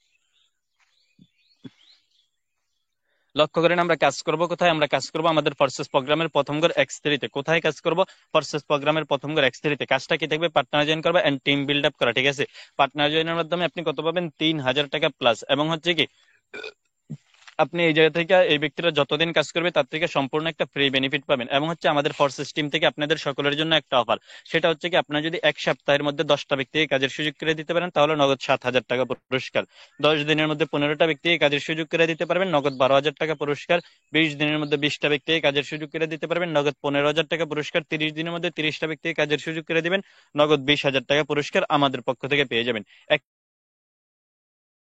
লক্ষ্য করেন আমরা কাজ করব কোথায়? আমরা কাজ করব আমাদের ফোর্সেস প্রোগ্রামের প্রথম ঘর X3 তে। কোথায় কাজ করব? ফোর্সেস প্রোগ্রামের প্রথম ঘর X3 তে। কাজটা কি থাকবে? পার্টনার জয়েন করবা এন্ড টিম বিল্ড আপ করা, ঠিক আছে? পার্টনার জয়েনের মাধ্যমে আপনি কত পাবেন? 3,000 টাকা প্লাস। এবং হচ্ছে কি আপনি এই জায়গা থেকে এই ব্যক্তিরা যতদিন কাজ করবে তার থেকে সম্পূর্ণ একটা ফ্রি বেনিফিট পাবেন। এবং হচ্ছে আমাদের ফোর্সেস টিম থেকে আপনাদের সকলের জন্য একটা অফার। সেটা হচ্ছে কি আপনারা যদি এক সপ্তাহের মধ্যে 10টা ব্যক্তিকে কাজের সুযোগ করে দিতে পারেন তাহলে নগদ 7,000 টাকা পুরস্কার। 10 দিনের মধ্যে 15টা ব্যক্তিকে কাজের সুযোগ করে দিতে পারবেন, নগদ 12,000 টাকা পুরস্কার। 20 দিনের মধ্যে 20টা ব্যক্তিকে কাজের সুযোগ করে দিতে পারবেন, নগদ 15,000 টাকা পুরস্কার। 30 দিনের মধ্যে 30টা ব্যক্তিকে কাজের সুযোগ করে দিবেন, নগদ 20,000 টাকা পুরস্কার আমাদের পক্ষ থেকে পেয়ে যাবেন।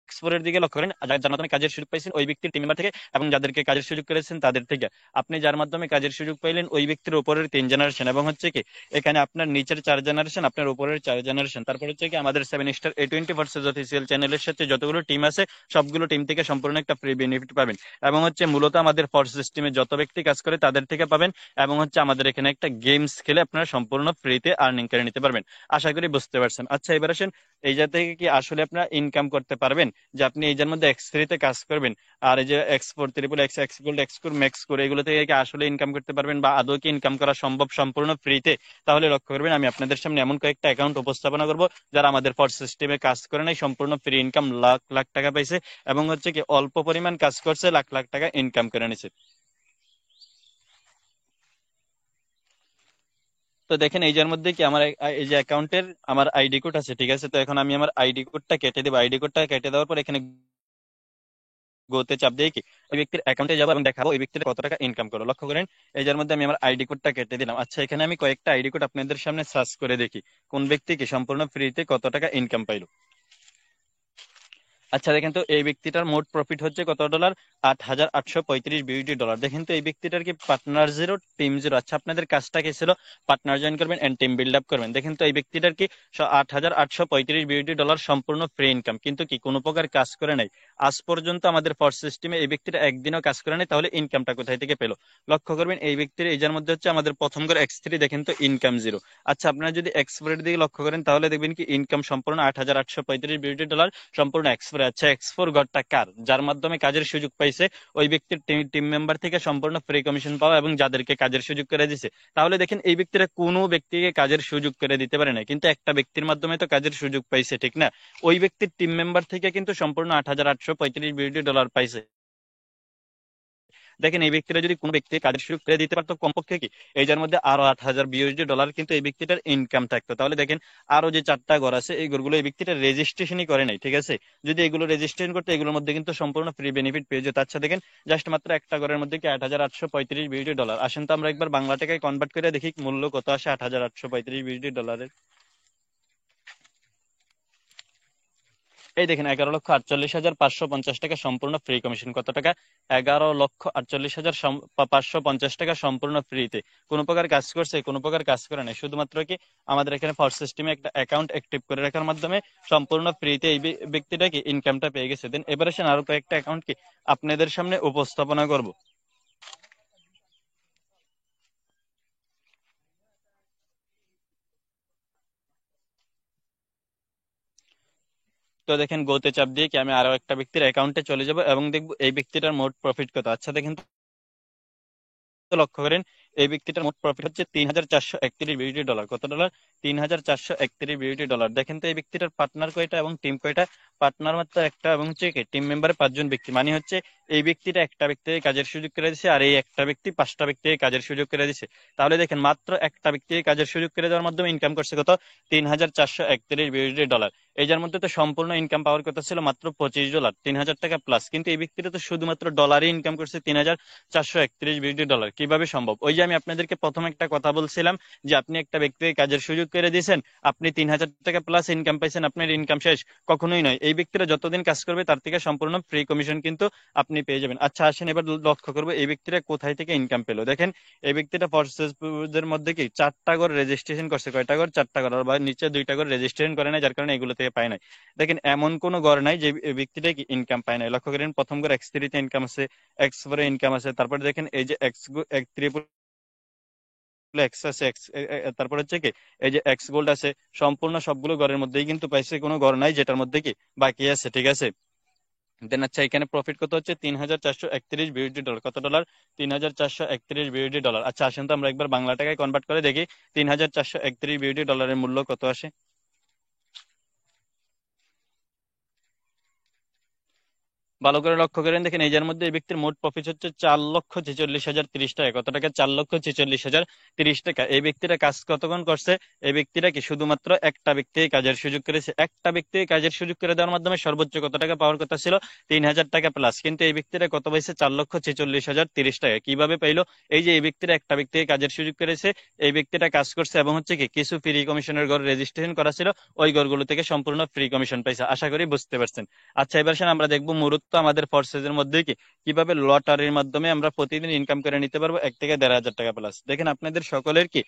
এক্সপোরের দিকে লক্ষ্য করেন, যার মাধ্যমে কাজের সুযোগ পাইছেন ওই ব্যক্তির টিম মেম্বার থেকে এবং যাদেরকে কাজের সুযোগ করেছেন তাদের থেকে। আপনি যার মাধ্যমে কাজের সুযোগ পাইলেন ওই ব্যক্তির উপরের 3 জেনারেশন এবং হচ্ছে কি এখানে আপনার নিচের 4 জেনারেশন, আপনার উপরের 4 জেনারেশন। তারপর হচ্ছে কি আমাদের 7 স্টার A20 ভার্সেস অফিসিয়াল চ্যানেলের সাথে যতগুলো টিম আছে সবগুলো টিম থেকে সম্পূর্ণ একটা ফ্রি বেনিফিট পাবেন। এবং হচ্ছে মূলত আমাদের ফোর্স সিস্টেমে যত ব্যক্তি কাজ করে তাদের থেকে পাবেন। এবং হচ্ছে আমাদের এখানে একটা গেমস খেলে আপনারা সম্পূর্ণ ফ্রিতে আর্নিং করে নিতে পারবেন। আশা করি বুঝতে পারছেন। আচ্ছা, এবার আসেন এই জায়গা থেকে কি আসলে আপনারা ইনকাম করতে পারবেন? যে আপনি এই যার মধ্যে X3 তে কাজ করবেন আর এই যে X4 triple x, x gold, x core, max core এগুলো থেকে কি আসলে ইনকাম করতে পারবেন বা আদৌ কি ইনকাম করা সম্ভব সম্পূর্ণ ফ্রিতে? তাহলে লক্ষ্য করবেন আমি আপনাদের সামনে এমন কয়েকটা অ্যাকাউন্ট উপস্থাপনা করব যারা আমাদের ফোর্স সিস্টেমে কাজ করে নাই, সম্পূর্ণ ফ্রি ইনকাম লাখ লাখ টাকা পাইছে এবং হচ্ছে কি অল্প পরিমাণ কাজ করছে লাখ লাখ টাকা ইনকাম করে নিছে। তো দেখেন এই যার মধ্যে কি আমার এই যে অ্যাকাউন্টের আমার আইডি কোড আছে, ঠিক আছে? তো এখন আমি আমার আইডি কোডটা কেটে দেবো। আইডি কোডটা কেটে দেওয়ার পর এখানে গোতে চাপ দিয়ে কি ওই ব্যক্তির অ্যাকাউন্টে যাবো এবং দেখাবো ওই ব্যক্তির কত টাকা ইনকাম করো। লক্ষ্য করেন এই যার মধ্যে আমি আমার আইডি কোডটা কেটে দিলাম। আচ্ছা, এখানে আমি কয়েকটা আইডি কোড আপনাদের সামনে সার্চ করে দেখি কোন ব্যক্তি কি সম্পূর্ণ ফ্রিতে কত টাকা ইনকাম পাইলো। আচ্ছা, দেখেন তো এই ব্যক্তিটার মোট প্রফিট হচ্ছে কত ডলার? 8,835 beauty dollar. দেখেন তো এই ব্যক্তিটার কি পার্টনার জিরো টিম জিরো। আচ্ছা, আপনাদের কাজটা কি ছিল? পার্টনার জয়েন করবেন এন্ড টিম বিল্ড আপ করবেন। দেখেন তো এই ব্যক্তিটার কি 8,835 বিউটি ডলার সম্পূর্ণ ফ্রি ইনকাম, কিন্তু কি কোনো প্রকার কাজ করে নাই আজ পর্যন্ত। আমাদের ফোর্স সিস্টেমে এই ব্যক্তিটা একদিনও কাজ করে নাই, তাহলে ইনকামটা কোথায় থেকে পেলো? লক্ষ্য করবেন এই ব্যক্তির এই যার মধ্যে হচ্ছে আমাদের প্রথম করে X3, দেখেন তো ইনকাম জিরো। আচ্ছা, আপনারা যদি এক্সপোর্টের দিকে লক্ষ্য করেন তাহলে দেখবেন কি ইনকাম সম্পূর্ণ 8,835 বিউটি ডলার সম্পূর্ণ এক্সপোর। আচ্ছা, এক্সপোর ঘরটা কার? যার মাধ্যমে কাজের সুযোগ পাইছে ওই ব্যক্তির টিম মেম্বার থেকে সম্পূর্ণ ফ্রি কমিশন পাওয়া এবং যাদেরকে কাজের সুযোগ করে দিছে। তাহলে দেখেন এই ব্যক্তিরা কোনো ব্যক্তিকে কাজের সুযোগ করে দিতে পারে না, কিন্তু একটা ব্যক্তির মাধ্যমে তো কাজের সুযোগ পাইছে, ঠিক না? ওই ব্যক্তির টিম মেম্বার থেকে কিন্তু সম্পূর্ণ 8,835 বিউটি ডলার পাইছে। দেখেন এই ব্যক্তিরা যদি কোনো ব্যক্তি কাজের সুযোগ করে দিতে পারতো কমপক্ষে কি এই যার মধ্যে আরো 8,000 বিউএসডি ডলার কিন্তু এই ব্যক্তিটার ইনকাম থাকতো। তাহলে দেখেন আরো যে 4টা ঘর আছে এই ঘরগুলো এই ব্যক্তিটা রেজিস্ট্রেশনই করে নাই, ঠিক আছে? যদি এগুলো রেজিস্ট্রেশন করতে এগুলোর মধ্যে কিন্তু সম্পূর্ণ ফ্রি বেনিফিট পেয়ে যেত। আচ্ছা, দেখেন জাস্ট মাত্র একটা ঘরের মধ্যে কি 8,835 বিউএসডি ডলার। আসেন তো আমরা একবার বাংলা টাকায় কনভার্ট করে দেখি মূল্য কত আসে 8,835 বিউএসডি ডলারের। এই দেখেন 11,48,550 টাকা সম্পূর্ণ ফ্রি কমিশন। কত টাকা? 11,48,550 টাকা সম্পূর্ণ ফ্রিতে। কোনো প্রকার কাজ করছে? কোনো প্রকার কাজ করে নাই। শুধুমাত্র কি আমাদের এখানে ফর সিস্টেমে একটা অ্যাকাউন্ট অ্যাক্টিভ করে রাখার মাধ্যমে সম্পূর্ণ ফ্রিতে এই ব্যক্তিটা কি ইনকামটা পেয়ে গেছে। দেন এবার আসেন আরো কয়েকটা অ্যাকাউন্ট কি আপনাদের সামনে উপস্থাপনা করব। তো দেখেন গোতে চাপ দিয়ে কি আমি আরো একটা ব্যক্তির অ্যাকাউন্টে চলে যাব এবং দেখবো এই ব্যক্তিটার মোট প্রফিট কত। আচ্ছা, দেখেন তো লক্ষ্য করেন এই ব্যক্তিটার মোট প্রফিট হচ্ছে $3,431। কত ডলার? $3,431। দেখেন তো এই ব্যক্তিটার পার্টনার কয়টা এবং টিম কয়টা? পার্টনার মাত্র একটা এবং হচ্ছে কি টিম মেম্বারে 5 জন ব্যক্তি। মানে হচ্ছে এই ব্যক্তিটা একটা ব্যক্তিকে কাজের সুযোগ করে দিছে, আর এই একটা ব্যক্তি 5টা ব্যক্তিকে কাজের সুযোগ করে দিছে। তাহলে দেখেন মাত্র একটা ব্যক্তিকে কাজের সুযোগ করে দেওয়ার মাধ্যমে ইনকাম করছে কত? $3,431। এই যার মধ্যে তো সম্পূর্ণ ইনকাম পাওয়ার কথা ছিল মাত্র $25, $3,000 প্লাস, কিন্তু এই ব্যক্তিটা তো শুধুমাত্র ডলারই ইনকাম করছে $3,431। কিভাবে সম্ভব? ওই যে আমি আপনাদেরকে প্রথম একটা কথা বলছিলাম যে আপনি একটা ব্যক্তিকে কাজের সুযোগ করে দিয়েছেন, আপনি $3,000 প্লাস ইনকাম পাইছেন, আপনার ইনকাম শেষ? কখনোই নয়। এই ব্যক্তিরা যতদিন কাজ করবে তার থেকে সম্পূর্ণ ফ্রি কমিশন কিন্তু আপনি পেয়ে যাবেন। আচ্ছা আসেন এবার লক্ষ্য করবো এই ব্যক্তিরা কোথায় থেকে ইনকাম পেলো। দেখেন এই ব্যক্তিটা ফোর্সেসের মধ্যে কি 4টা করে রেজিস্ট্রেশন করছে। কয়টা করে? 4টা করে, বা নিচে 2টা করে রেজিস্ট্রেশন করে নাই, যার কারণে এগুলো থেকে পায় নাই। দেখেন এমন কোন ঘর নাই যে এই ব্যক্তিটা কি ইনকাম পায় নাই। লক্ষ্য করেন প্রথম ঘর X3 তে ইনকাম আছে, X4 এ ইনকাম আছে, তারপরে দেখেন এই যে X3 এক্স আছে, তারপর হচ্ছে কি এই যে এক্স গোল্ড আছে। সম্পূর্ণ সবগুলো ঘরের মধ্যেই কিন্তু পাইছে, কোনো ঘর নাই যেটার মধ্যে কি বাকি আছে। ঠিক আছে, দেন আচ্ছা এখানে প্রফিট কত হচ্ছে? $3,431। কত ডলার? $3,431। আচ্ছা আসেন তো আমরা একবার বাংলা টাকায় কনভার্ট করে দেখি $3,431 মূল্য কত আসে। ভালো করে লক্ষ্য করেন, দেখেন এই যার মধ্যে এই ব্যক্তির মোট প্রফিট হচ্ছে $4,46,030। কত টাকা? $4,46,030। এই ব্যক্তিরা কাজ কতক্ষণ করছে? এই ব্যক্তিরা কি শুধুমাত্র একটা ব্যক্তিকে কাজের সুযোগ করেছে। একটা ব্যক্তিকে কাজের সুযোগ করে দেওয়ার মাধ্যমে সর্বোচ্চ কত টাকা পাওয়ার কথা ছিল? $3,000 প্লাস, কিন্তু এই ব্যক্তিরা কত পাইছে? $4,46,030। কিভাবে পাইলো? এই যে এই ব্যক্তিরা একটা ব্যক্তিকে কাজের সুযোগ করেছে, এই ব্যক্তিটা কাজ করছে এবং হচ্ছে কি কিছু ফ্রি কমিশনের ঘর রেজিস্ট্রেশন করা ছিল, ওই ঘরগুলো থেকে সম্পূর্ণ ফ্রি কমিশন পাইছে। আশা করি বুঝতে পারছেন। আচ্ছা এবার আসেন আমরা দেখবো মূলত আমাদের ফোর্সেসের মধ্যে কি কিভাবে লটারির মাধ্যমে আমরা প্রতিদিন ইনকাম করে নিতে পারবো 1 থেকে 1,500 টাকা প্লাস। দেখেন আপনাদের সকলের কি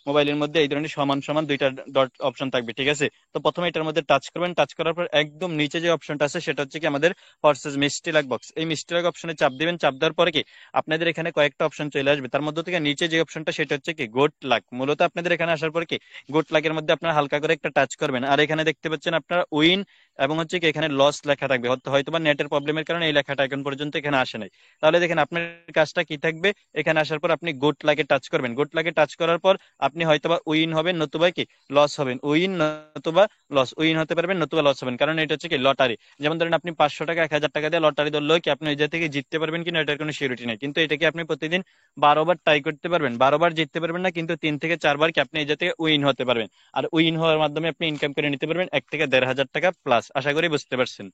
মোবাইলের মধ্যে এই ধরনের সমান সমান 2টা ডট অপশন থাকবে। ঠিক আছে, তো প্রথমে এটার মধ্যে টাচ করবেন। টাচ করার পর একদম নিচে যে অপশনটা আছে সেটা হচ্ছে কি আমাদের ফরসেস মিস্ট্রি লাক বক্স। এই মিস্ট্রি লাক অপশনে চাপ দিবেন। চাপ দেওয়ার পরে কি আপনাদের এখানে কয়েকটা অপশন চলে আসবে। তার মধ্যে থেকে নিচে যে অপশনটা সেটা হচ্ছে কি গোট লাক। মূলত আপনাদের এখানে আসার পর কি গোট লাকের মধ্যে আপনারা হালকা করে একটা টাচ করবেন, আর এখানে দেখতে পাচ্ছেন আপনারা উইন এবং হচ্ছে কি এখানে লস লেখা থাকবে। হয়তো বা নেটের প্রবলেমের কারণে এই লেখাটা এখন পর্যন্ত এখানে আসে নাই। তাহলে দেখেন আপনার কাজটা কি থাকবে, এখানে আসার পর আপনি গোট লাগে টাচ করবেন। গোট লাগে টাচ করার পর আপনি হয়তোবা উইন হবেন, নতুবা কি লস হবেন। উইন নতুবা লস, উইন হতে পারবেন নতুবা লস হবেন, কারণ এটা হচ্ছে কি লটারি। যেমন ধরেন আপনি 500 টাকা 1,000 টাকা দিয়ে লটারি ধরলেও কি আপনি ওই জায়গা থেকে জিততে পারবেন কিনা এটার কোনো সিউরিটি নেই। কিন্তু এটাকে আপনি প্রতিদিন 12 বার ট্রাই করতে পারবেন। 12 বার জিততে পারবেন না, কিন্তু 3 থেকে 4 বার কি আপনি এই জায়গা থেকে উইন হতে পারবেন। আর উইন হওয়ার মাধ্যমে আপনি ইনকাম করে নিতে পারবেন 1 থেকে 1,500 টাকা প্লাস। আশা করি বুঝতে পারছেন।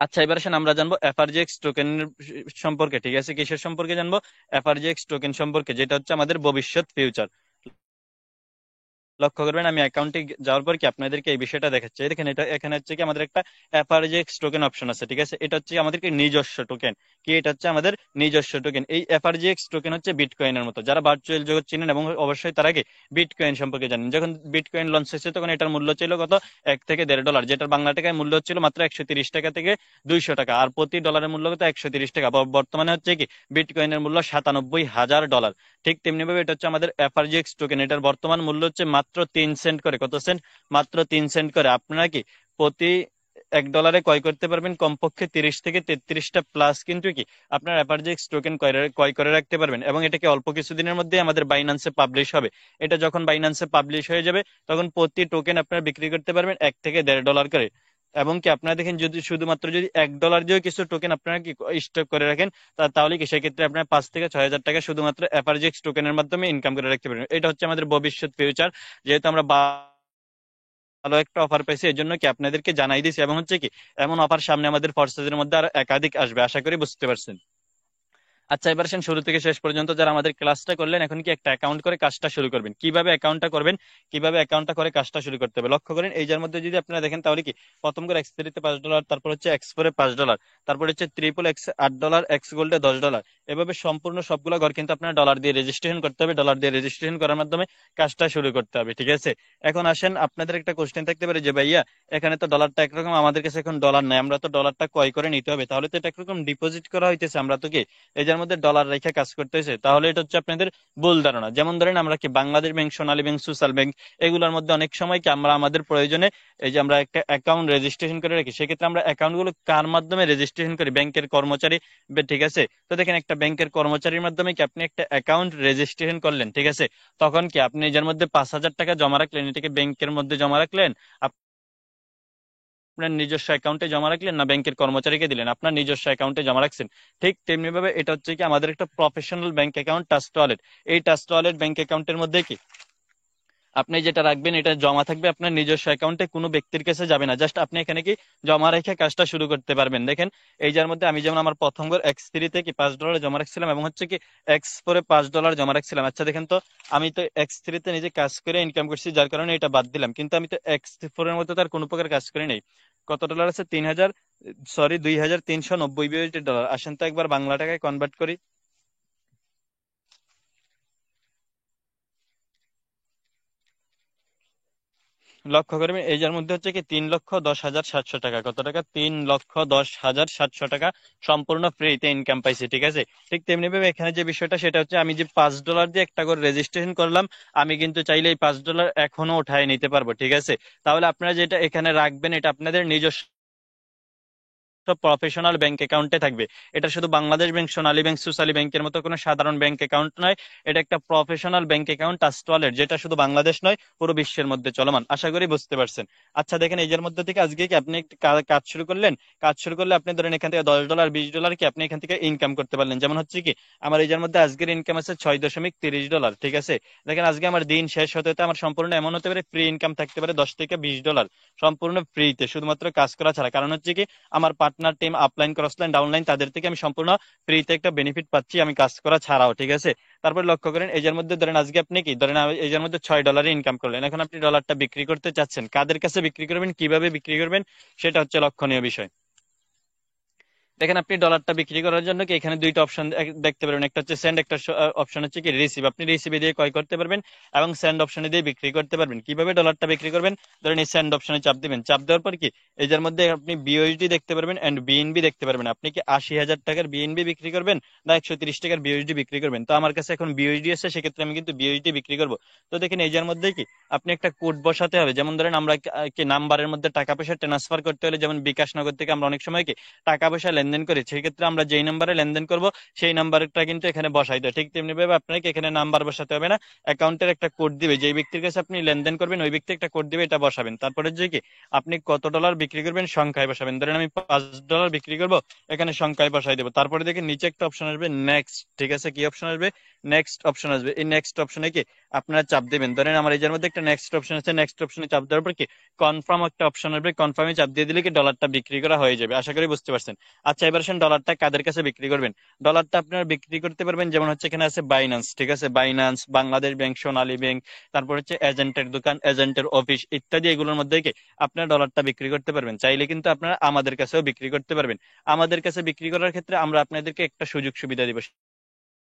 আচ্ছা এবার আসেন আমরা জানবো এফআরজিএক্স টোকেন সম্পর্কে। ঠিক আছে, কিসের সম্পর্কে জানবো? এফআরজিএক্স টোকেন সম্পর্কে, যেটা হচ্ছে আমাদের ভবিষ্যৎ ফিউচার। লক্ষ্য করবেন আমি অ্যাকাউন্টে যাওয়ার পর কি আপনাদেরকে এই বিষয়টা দেখাচ্ছি। দেখেন এটা এখানে হচ্ছে কি আমাদের একটা এফআরজিএক্স টোকেন অপশন আছে। ঠিক আছে, এটা হচ্ছে আমাদেরকে নিজস্ব টোকেন। কি এটা হচ্ছে আমাদের নিজস্ব টোকেন। এই এফআরজিএক্স টোকেন হচ্ছে বিটকয়েনের মতো। যারা ভার্চুয়াল জগৎ চিনেন এবং অবশ্যই তার আগে বিটকয়েন সম্পর্কে জানেন, যখন বিটকয়েন লঞ্চ হয়েছে তখন এটার মূল্য ছিল কত? $1 থেকে $1.5, যেটার বাংলা টাকায় মূল্য ছিল মাত্র 130 টাকা থেকে 200 টাকা, আর প্রতি ডলারের মূল্য কত? 130 টাকা। বর্তমানে হচ্ছে কি বিটকয়েনের মূল্য $97,000। ঠিক তেমনি ভাবে এটা হচ্ছে আমাদের এফআরজিএক্স টোকেন। এটার বর্তমান মূল্য হচ্ছে মাত্র 3 সেন্ট করে। কত সেন্ট? মাত্র 3 সেন্ট করে। আপনারা কি প্রতি $1 ক্রয় করতে পারবেন কমপক্ষে 30 থেকে 33টা প্লাস, কিন্তু কি আপনার এফআরজিএক্স টোকেন ক্রয় করে রাখতে পারবেন। এবং এটাকে অল্প কিছুদিনের মধ্যে আমাদের বাইন্যান্সে পাবলিশ হবে। এটা যখন বাইন্যান্সে পাবলিশ হয়ে যাবে তখন প্রতি টোকেন আপনারা বিক্রি করতে পারবেন $1 থেকে $1.5 করে। এবং কি আপনারা দেখেন যদি শুধুমাত্র যদি $1 দিয়েও কিছু টোকেন আপনারা কি স্টক করে রাখেন, তাহলে কি সেক্ষেত্রে আপনার 5 থেকে 6 হাজার টাকা শুধুমাত্র এফআরজিএক্স টোকেনের মাধ্যমে ইনকাম করে রাখতে পারবেন। এটা হচ্ছে আমাদের ভবিষ্যৎ ফিউচার। যেহেতু আমরা ভালো একটা অফার পেয়েছি, এর জন্য কি আপনাদেরকে জানাই দিছি। এবং হচ্ছে কি এমন অফার সামনে আমাদের ফোর্সেসের মধ্যে আরো একাধিক আসবে। আশা করি বুঝতে পারছেন। আচ্ছা এবার আসেন শুরু থেকে শেষ পর্যন্ত যারা আমাদের ক্লাসটা করলেন, এখন কি একটা অ্যাকাউন্ট করে কাজটা শুরু করবেন। কিভাবে অ্যাকাউন্টটা করবেন, কিভাবে অ্যাকাউন্টটা করে কাজটা শুরু করতে হবে লক্ষ্য করেন। এই যার মধ্যে যদি আপনারা দেখেন তাহলে কি প্রথম করে X3 তে $5, তারপর হচ্ছে X4 এ $5, তারপর হচ্ছে ট্রিপল এক্স $8, এক্স গোল্ডে $10। এভাবে সম্পূর্ণ সবগুলো ঘর কিন্তু আপনার ডলার দিয়ে রেজিস্ট্রেশন করতে হবে। ডলার দিয়ে রেজিস্ট্রেশন করার মাধ্যমে কাজটা শুরু করতে হবে। ঠিক আছে, এখন আসেন আপনাদের একটা কোশ্চেন থাকতে পারে যে ভাইয়া এখানে তো ডলারটা একরকম, আমাদের কাছে এখন ডলার নাই, আমরা তো ডলারটা ক্রয় করে নিতে হবে, তাহলে তো এটা একরকম ডিপোজিট করা হইতেছে। আমরা তো কি এই যার এটার মধ্যে ডলার রেখে কাজ করতেছে, তাহলে এটা হচ্ছে আপনাদের ভুল ধারণা। যেমন ধরেন আমরা কি বাংলাদেশ ব্যাংক, সোনালী ব্যাংক, সোশ্যাল ব্যাংক, এগুলোর মধ্যে অনেক সময় কি আমরা আমাদের প্রয়োজনে এই যে আমরা একটা অ্যাকাউন্ট রেজিস্ট্রেশন করে রাখি, সেক্ষেত্রে আমরা অ্যাকাউন্ট গুলো কার মাধ্যমে রেজিস্ট্রেশন করি? ব্যাংকের কর্মচারী, ঠিক আছে? তো দেখেন একটা ব্যাংকের কর্মচারীর মাধ্যমে কি আপনি একটা অ্যাকাউন্ট রেজিস্ট্রেশন করলেন, ঠিক আছে? তখন কি আপনি এর মধ্যে 5,000 টাকা জমা রাখলেন, এটাকে ব্যাংকের মধ্যে জমা রাখলেন, আপনার নিজস্ব অ্যাকাউন্টে জমা রাখলেন, না ব্যাংকের কর্মচারীকে দিলেন? আপনার নিজস্ব অ্যাকাউন্টে জমা রাখছেন। ঠিক তেমনি ভাবে এটা হচ্ছে কি আমাদের একটা professional bank account, trust wallet. এই ট্রাস্ট ওয়ালেট ব্যাংক অ্যাকাউন্টের মধ্যে কি আপনি যেটা রাখবেন এটা জমা থাকবে আপনার নিজস্ব অ্যাকাউন্টে, কোনো ব্যক্তির কাছে যাবে না। জাস্ট আপনি এখানে কি জমা রেখে কাজটা শুরু করতে পারবেন। দেখেন এই যার মধ্যে আমি যেমন আমার প্রথম বার X3 তে কি $5 জমা রাখছিলাম, এবং হচ্ছে কি X4 এ $5 জমা রাখছিলাম। আচ্ছা দেখেন তো, আমি তো X3 তে নিজে কাজ করে ইনকাম করছি, যার কারণে এটা বাদ দিলাম, কিন্তু আমি তো X4 এর মধ্যে তার কোনো প্রকার কাজ করি নাই। কত ডলার আছে? 3,000, সরি, $2,390 আসেন তো একবার বাংলা টাকায় কনভার্ট করি। লক্ষ্য করবেন এই যার মধ্যে হচ্ছে কি 3,10,700 টাকা। কত টাকা? 3,10,700 টাকা সম্পূর্ণ ফ্রিতে ইনকাম পাইছি, ঠিক আছে? ঠিক তেমনি ভাবে এখানে যে বিষয়টা সেটা হচ্ছে আমি যে $5 দিয়ে একটা করে রেজিস্ট্রেশন করলাম, আমি কিন্তু চাইলে এই $5 এখনো উঠায় নিতে পারবো, ঠিক আছে? তাহলে আপনারা যেটা এখানে রাখবেন এটা আপনাদের নিজস্ব প্রফেশনাল ব্যাংক অ্যাকাউন্টে থাকবে। এটা শুধু বাংলাদেশ ব্যাংক, সোনালী ব্যাংক, সোশ্যালী ব্যাংকের মতো কোনো সাধারণ ব্যাংক অ্যাকাউন্ট নয়। এটা একটা professional bank account, trust wallet, যেটা শুধু বাংলাদেশ নয় পুরো বিশ্বের মধ্যে চলমান। আশা করি বুঝতে পারছেন। আচ্ছা দেখেন এই এর মধ্যে থেকে আজকে কি আপনি একটি কাজ শুরু করলেন, কাজ শুরু করলে আপনি ধরেন এখান থেকে $10, $20 কি আপনি এখান থেকে ইনকাম করতে পারলেন। যেমন হচ্ছে কি আমার এই এর মধ্যে আজকের ইনকাম আছে $6.30, ঠিক আছে? দেখেন আজকে আমার দিন শেষ হতে হতে আমার সম্পূর্ণ এমন হতে পারে ফ্রি ইনকাম থাকতে পারে $10 থেকে $20, সম্পূর্ণ ফ্রিতে, শুধুমাত্র কাজ করা ছাড়া। কারণ হচ্ছে কি আমার পার্টনার টিম আপলাইন, ক্রসলাইন, ডাউনলাইন, তাদের থেকে আমি সম্পূর্ণ ফ্রিতে একটা বেনিফিট পাচ্ছি আমি কাজ করা ছাড়াও, ঠিক আছে? তারপর লক্ষ্য করেন এই যার মধ্যে ধরেন আজকে আপনি কি ধরেন এই যার মধ্যে $6 ইনকাম করলেন, এখন আপনি ডলারটা বিক্রি করতে চাচ্ছেন, কাদের কাছে বিক্রি করবেন, কিভাবে বিক্রি করবেন, সেটা হচ্ছে লক্ষণীয় বিষয়। দেখেন আপনি ডলারটা বিক্রি করার জন্য কি এখানে দুইটা অপশন দেখতে পারবেন, একটা হচ্ছে সেন্ড, একটা অপশন হচ্ছে কি রিসিভ। আপনি রিসিভে দিয়ে ক্রয় করতে পারবেন এবং সেন্ড অপশনে দিয়ে বিক্রি করতে পারবেন। কিভাবে ডলারটা বিক্রি করবেন? ধরেন এই সেন্ড অপশনে চাপ দিবেন, চাপ দেওয়ার পর কি এই যার মধ্যে আপনি বিওএসডি দেখতে পারবেন এন্ড বিএনবি দেখতে পারবেন। আপনি কি 80,000 টাকার বিএনবি বিক্রি করবেন না 130 টাকার বিওএসডি বিক্রি করবেন? তো আমার কাছে এখন বিওএসডি আছে, সেক্ষেত্রে আমি কিন্তু বিওএসডি বিক্রি করবো। তো দেখেন এই যার মধ্যে কি আপনি একটা কোড বসাতে হবে। যেমন ধরেন আমরা কি নাম্বারের মধ্যে টাকা পয়সা ট্রান্সফার করতে হলে, যেমন বিকাশ নগর থেকে আমরা অনেক সময় কি টাকা পয়সা লেনদেন করি, সেই ক্ষেত্রে আমরা যেই নাম্বারে লেনদেন করব সেই নাম্বারটা কিন্তু এখানে বসাই দেয়। ঠিক তেমনি ভাবে আপনাকে এখানে নাম্বার বসাতে হবে না, অ্যাকাউন্টের একটা কোড দিবে, যেই ব্যক্তির কাছে আপনি লেনদেন করবেন ওই ব্যক্তি একটা কোড দিবে, এটা বসাবেন। তারপরে যে কি আপনি কত ডলার বিক্রি করবেন সংখ্যায় বসাবেন। ধরেন আমি $5 বিক্রি করব, এখানে সংখ্যায় বসাই দেবো। তারপরে দেখেন নিচে একটা অপশন আসবে নেক্সট, ঠিক আছে? কি অপশন আসবে? নেক্সট অপশন আসবে। এই নেক্সট অপশনে কি আপনারা চাপ দিবেন। ধরেন আমার এই যার মধ্যে একটা নেক্সট অপশন আছে, নেক্সট অপশনে চাপ দেওয়ার পর কি কনফার্ম একটা অপশন আসবে, কনফার্মে চাপ দিয়ে দিলে কি ডলারটা বিক্রি করা হয়ে যাবে। আশা করি বুঝতে পারছেন। আচ্ছা এবার আসেন ডলারটা কাদের কাছে বিক্রি করবেন। ডলারটা আপনারা বিক্রি করতে পারবেন, যেমন হচ্ছে এখানে আছে বাইন্যান্স, ঠিক আছে? বাইন্যান্স, বাংলাদেশ ব্যাংক, সোনালী ব্যাংক, তারপর হচ্ছে এজেন্টের দোকান, এজেন্টের অফিস ইত্যাদি, এগুলোর মধ্যে কি আপনারা ডলারটা বিক্রি করতে পারবেন। চাইলে কিন্তু আপনারা আমাদের কাছেও বিক্রি করতে পারবেন। আমাদের কাছে বিক্রি করার ক্ষেত্রে আমরা আপনাদেরকে একটা সুযোগ সুবিধা দিব,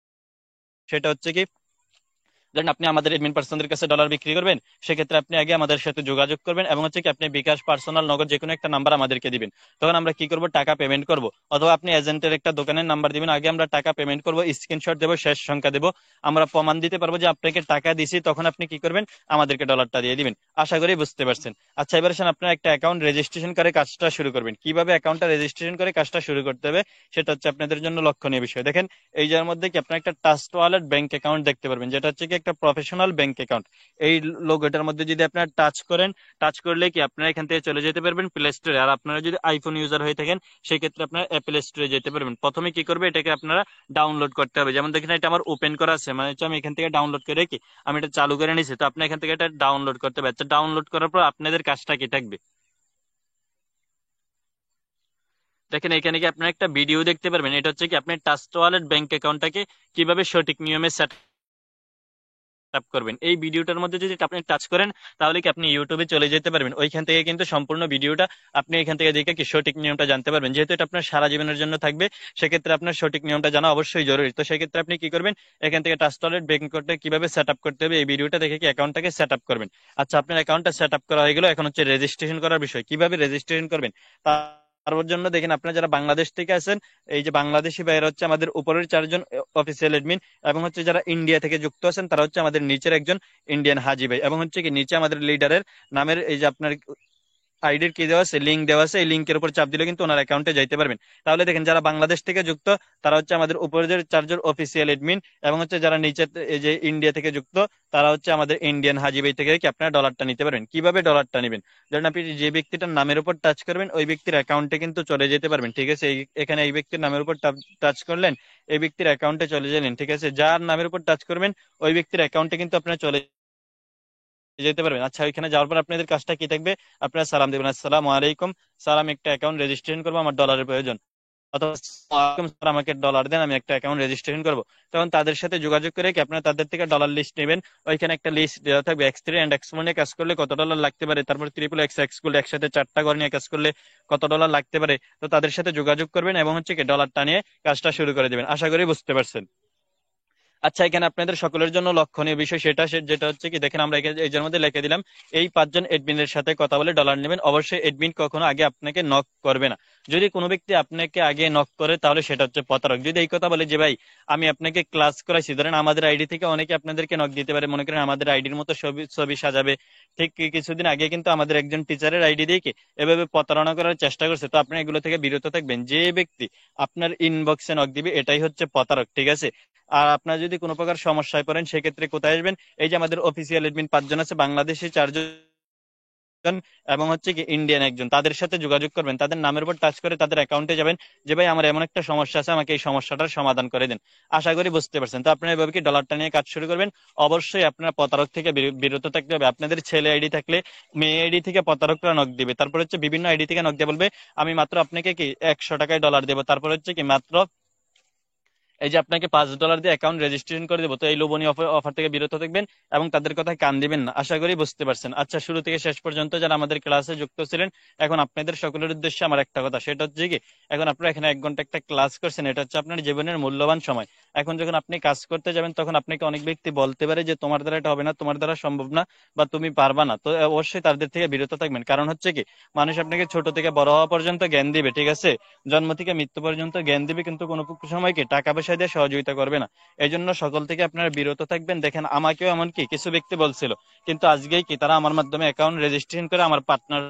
সেটা হচ্ছে কি ধরেন আপনি আমাদের এডমিন পার্সনদের কাছে ডলার বিক্রি করবেন, সেক্ষেত্রে আপনি আগে আমাদের সাথে যোগাযোগ করবেন এবং হচ্ছে কি আপনি বিকাশ, পার্সোনাল, নগদ যে কোনো একটা নাম্বার আমাদেরকে দিবেন। তখন আমরা কি করব, টাকা পেমেন্ট করব। অথবা আপনি এজেন্টের একটা দোকানের নাম্বার দিবেন, আগে আমরা টাকা পেমেন্ট করব, স্ক্রিনশট দেবো, শেষ সংখ্যা দেবো, আমরা প্রমাণ দিতে পারবো যে আপনাকে টাকা দিছি, তখন আপনি কি করবেন, আমাদেরকে ডলারটা দিয়ে দিবেন। আশা করি বুঝতে পারছেন। আচ্ছা এবার আসেন আপনার একটা অ্যাকাউন্ট রেজিস্ট্রেশন করে কাজটা শুরু করবেন। কিভাবে অ্যাকাউন্টটা রেজিস্ট্রেশন করে কাজটা শুরু করতে হবে সেটা হচ্ছে আপনাদের জন্য লক্ষণীয় বিষয়। দেখেন এই যার মধ্যে কি আপনার একটা ট্রাস্ট ওয়ালেট ব্যাংক অ্যাকাউন্ট দেখতে পারবেন, যেটা হচ্ছে কি একটা প্রফেশনাল ব্যাংক অ্যাকাউন্ট। এই লোগোটার মধ্যে যদি আপনার টাচ করেন, টাচ করলে কি আপনারা এখান থেকে চলে যেতে পারবেন প্লে স্টোরে। আর আপনারা যদি আইফোন ইউজার হয়ে থাকেন সেই ক্ষেত্রে আপনারা অ্যাপল স্টোরে যেতে পারবেন। প্রথমে কি করবে, এটাকে আপনারা ডাউনলোড করতে হবে। যেমন দেখেন এটা আমার ওপেন করা আছে, মানে হচ্ছে আমি এখান থেকে ডাউনলোড করে কি আমি এটা চালু করে নিয়েছি। তো আপনি এখান থেকে এটা ডাউনলোড করতে পারবেন। আচ্ছা ডাউনলোড করার পর আপনাদের কাজটা কি থাকবে, দেখেন এখানে কি আপনার একটা ভিডিও দেখতে পারবেন। এটা হচ্ছে কি আপনি ট্রাস্ট ওয়ালেট ব্যাংক অ্যাকাউন্টটাকে কিভাবে সঠিক নিয়মে সেট আপ করবেন। এই ভিডিওটার মধ্যে যদি আপনি টাচ করেন তাহলে কি আপনি ইউটিউবে চলে যেতে পারবেন। ওইখান থেকে কিন্তু সম্পূর্ণ ভিডিওটা আপনি এখান থেকে দেখে কি সঠিক নিয়মটা জানতে পারবেন। যেহেতু এটা আপনার সারা জীবনের জন্য থাকবে, সেক্ষেত্রে আপনার সঠিক নিয়মটা জানা অবশ্যই জরুরি। তো সেক্ষেত্রে আপনি কি করবেন, এখান থেকে ট্রাস্ট ওয়ালেট ব্যাংক অ্যাকাউন্টটা কিভাবে সেট আপ করতে হবে এই ভিডিওটা দেখে কি অ্যাকাউন্টটাকে সেট আপ করবেন। আচ্ছা আপনার অ্যাকাউন্টটা সেট আপ করা হয়ে গেল, এখন হচ্ছে রেজিস্ট্রেশন করার বিষয়। কিভাবে রেজিস্ট্রেশন করবেন তার জন্য দেখেন আপনারা যারা বাংলাদেশ থেকে আছেন, এই যে বাংলাদেশি ভাইয়েরা হচ্ছে আমাদের উপরের 4 জন অফিসিয়াল এডমিন, এবং হচ্ছে যারা ইন্ডিয়া থেকে যুক্ত আছেন তারা হচ্ছে আমাদের নিচের একজন ইন্ডিয়ান হাজি ভাই, এবং হচ্ছে কি নিচে আমাদের লিডারের নামের এই যে আপনার আইডির কি দেওয়া আছে, লিঙ্ক দেওয়া আছে, এই লিঙ্কের উপর চাপ দিলে কিন্তু ওনার অ্যাকাউন্টে যাইতে পারবেন। তাহলে দেখেন যারা বাংলাদেশ থেকে যুক্ত তারা হচ্ছে আমাদের উপরের 4 জন অফিসিয়াল এডমিন, এবং হচ্ছে যারা নিচে এই যে ইন্ডিয়া থেকে যুক্ত তারা হচ্ছে আমাদের ইন্ডিয়ান হাজি ভাই থেকে কি আপনারা ডলারটা নিতে পারবেন। কিভাবে ডলারটা নেবেন, ধরেন আপনি যে ব্যক্তিটার নামের উপর টাচ করবেন ওই ব্যক্তির অ্যাকাউন্টে কিন্তু চলে যেতে পারবেন, ঠিক আছে। এখানে এই ব্যক্তির নামের উপর টাচ করলেন, এই ব্যক্তির অ্যাকাউন্টে চলে গেলেন, ঠিক আছে। যার নামের উপর টাচ করবেন ওই ব্যক্তির অ্যাকাউন্টে কিন্তু আপনারা চলে যেতে পারবেন। আচ্ছা, ওইখানে যাওয়ার পর আপনাদের কাজটা কি থাকবে, আপনারা সালাম দেবেন, আসসালামু আলাইকুম স্যার, আমি একটা অ্যাকাউন্ট রেজিস্ট্রেশন করবো, আমার ডলারের প্রয়োজন। অথবা আসসালামু আলাইকুম স্যার, আমাকে ডলার দেন, আমি একটা অ্যাকাউন্ট রেজিস্ট্রেশন করবো। তখন তাদের সাথে যোগাযোগ করে কি আপনারা তাদের থেকে ডলার লিস্ট নেবেন। ওইখানে একটা লিস্ট দেওয়া থাকবে, X3 অ্যান্ড X1 নিয়ে কাজ করলে কত ডলার লাগতে পারে, তারপর ট্রিপল এক্স এক্স করলে একসাথে 4টা ঘর নিয়ে কাজ করলে কত ডলার লাগতে পারে। তো তাদের সাথে যোগাযোগ করবেন এবং হচ্ছে কি ডলারটা নিয়ে কাজটা শুরু করে দেবেন। আশা করি বুঝতে পারছেন। আচ্ছা, এখানে আপনাদের সকলের জন্য লক্ষণীয় বিষয় যেটা হচ্ছে কি দেখেন, আমরা এই যে মধ্যে লিখে দিলাম, এই 5 জন এডমিনের সাথে কথা বলে ডলার নেবেন। অবশ্যই এডমিন কখনো আগে আপনাকে নক করবে না। যদি কোনো ব্যক্তি আপনাকে আগে নক করে তাহলে সেটা হচ্ছে প্রতারক। যদি এই কথা বলে যে ভাই আমি আপনাকে ক্লাস করাইছি, ধরেন আমাদের আইডি থেকে অনেকে আপনাদেরকে নক দিতে পারে, মনে করেন আমাদের আইডির মতো ছবি ছবি সাজাবে। ঠিক কিছুদিন আগে কিন্তু আমাদের একজন টিচারের আইডি দিয়ে কি এভাবে প্রতারণা করার চেষ্টা করছে। তো আপনি এগুলো থেকে বিরত থাকবেন। যে ব্যক্তি আপনার ইনবক্সে নক দিবে এটাই হচ্ছে প্রতারক, ঠিক আছে। আর আপনার যদি কোনো প্রকার সমস্যায় পড়েন সেক্ষেত্রে কোথায় আসবেন, এই যে আমাদের অফিসিয়াল এডমিন 5 জন আছে, বাংলাদেশি 4 জন এবং হচ্ছে কি ইন্ডিয়ান একজন, তাদের সাথে যোগাযোগ করবেন, তাদের নামের উপর টাচ করে তাদের অ্যাকাউন্টে যাবেন যে ভাই আমার এমন একটা সমস্যা আছে, আমাকে এই সমস্যাটার সমাধান করে দেন। আশা করি বুঝতে পারছেন। তো আপনারা এভাবে কি ডলারটা নিয়ে কাজ শুরু করবেন। অবশ্যই আপনারা প্রতারক থেকে বিরত থাকতে হবে। আপনাদের ছেলে আইডি থাকলে মেয়ে আইডি থেকে প্রতারকরা নক দিবে, তারপর হচ্ছে বিভিন্ন আইডি থেকে নক দিয়ে বলবে আমি মাত্র আপনাকে কি 100 টাকায় ডলার দেবো, তারপর হচ্ছে কি মাত্র এই যে আপনাকে $5 দিয়ে অ্যাকাউন্ট রেজিস্ট্রেশন করে দেবো। তো এই লোভনীয় অফার থেকে বিরত থাকবেন এবং তাদের কথায় কান দিবেন না। আশা করি বুঝতে পারছেন। আচ্ছা, শুরু থেকে শেষ পর্যন্ত যারা আমাদের ক্লাসে যুক্ত ছিলেন, এখন আপনাদের সকলের উদ্দেশ্যে আমার একটা কথা, সেটা হচ্ছে কি এখন আপনারা এখানে 1 ঘন্টা একটা ক্লাস করছেন, এটা হচ্ছে আপনার জীবনের মূল্যবান সময়। এখন যখন আপনি কাজ করতে যাবেন তখন আপনাকে অনেক ব্যক্তি বলতে পারে যে তোমার দ্বারা এটা হবে না, তোমার দ্বারা সম্ভব না, বা তুমি পারবা না। তো অবশ্যই তাদের থেকে বিরত থাকবেন। কারণ হচ্ছে কি মানুষ আপনাকে ছোট থেকে বড় হওয়া পর্যন্ত জ্ঞান দিবে, ঠিক আছে, জন্ম থেকে মৃত্যু পর্যন্ত জ্ঞান দিবে, কিন্তু কোনো সময় কি টাকা পয়সা দিয়ে সহযোগিতা করবে না। এই জন্য সকল থেকে আপনারা বিরত থাকবেন। দেখেন আমাকেও এমনকি কিছু ব্যক্তি বলছিল, কিন্তু আজকেই কি তারা আমার মাধ্যমে অ্যাকাউন্ট রেজিস্ট্রেশন করে আমার পার্টনার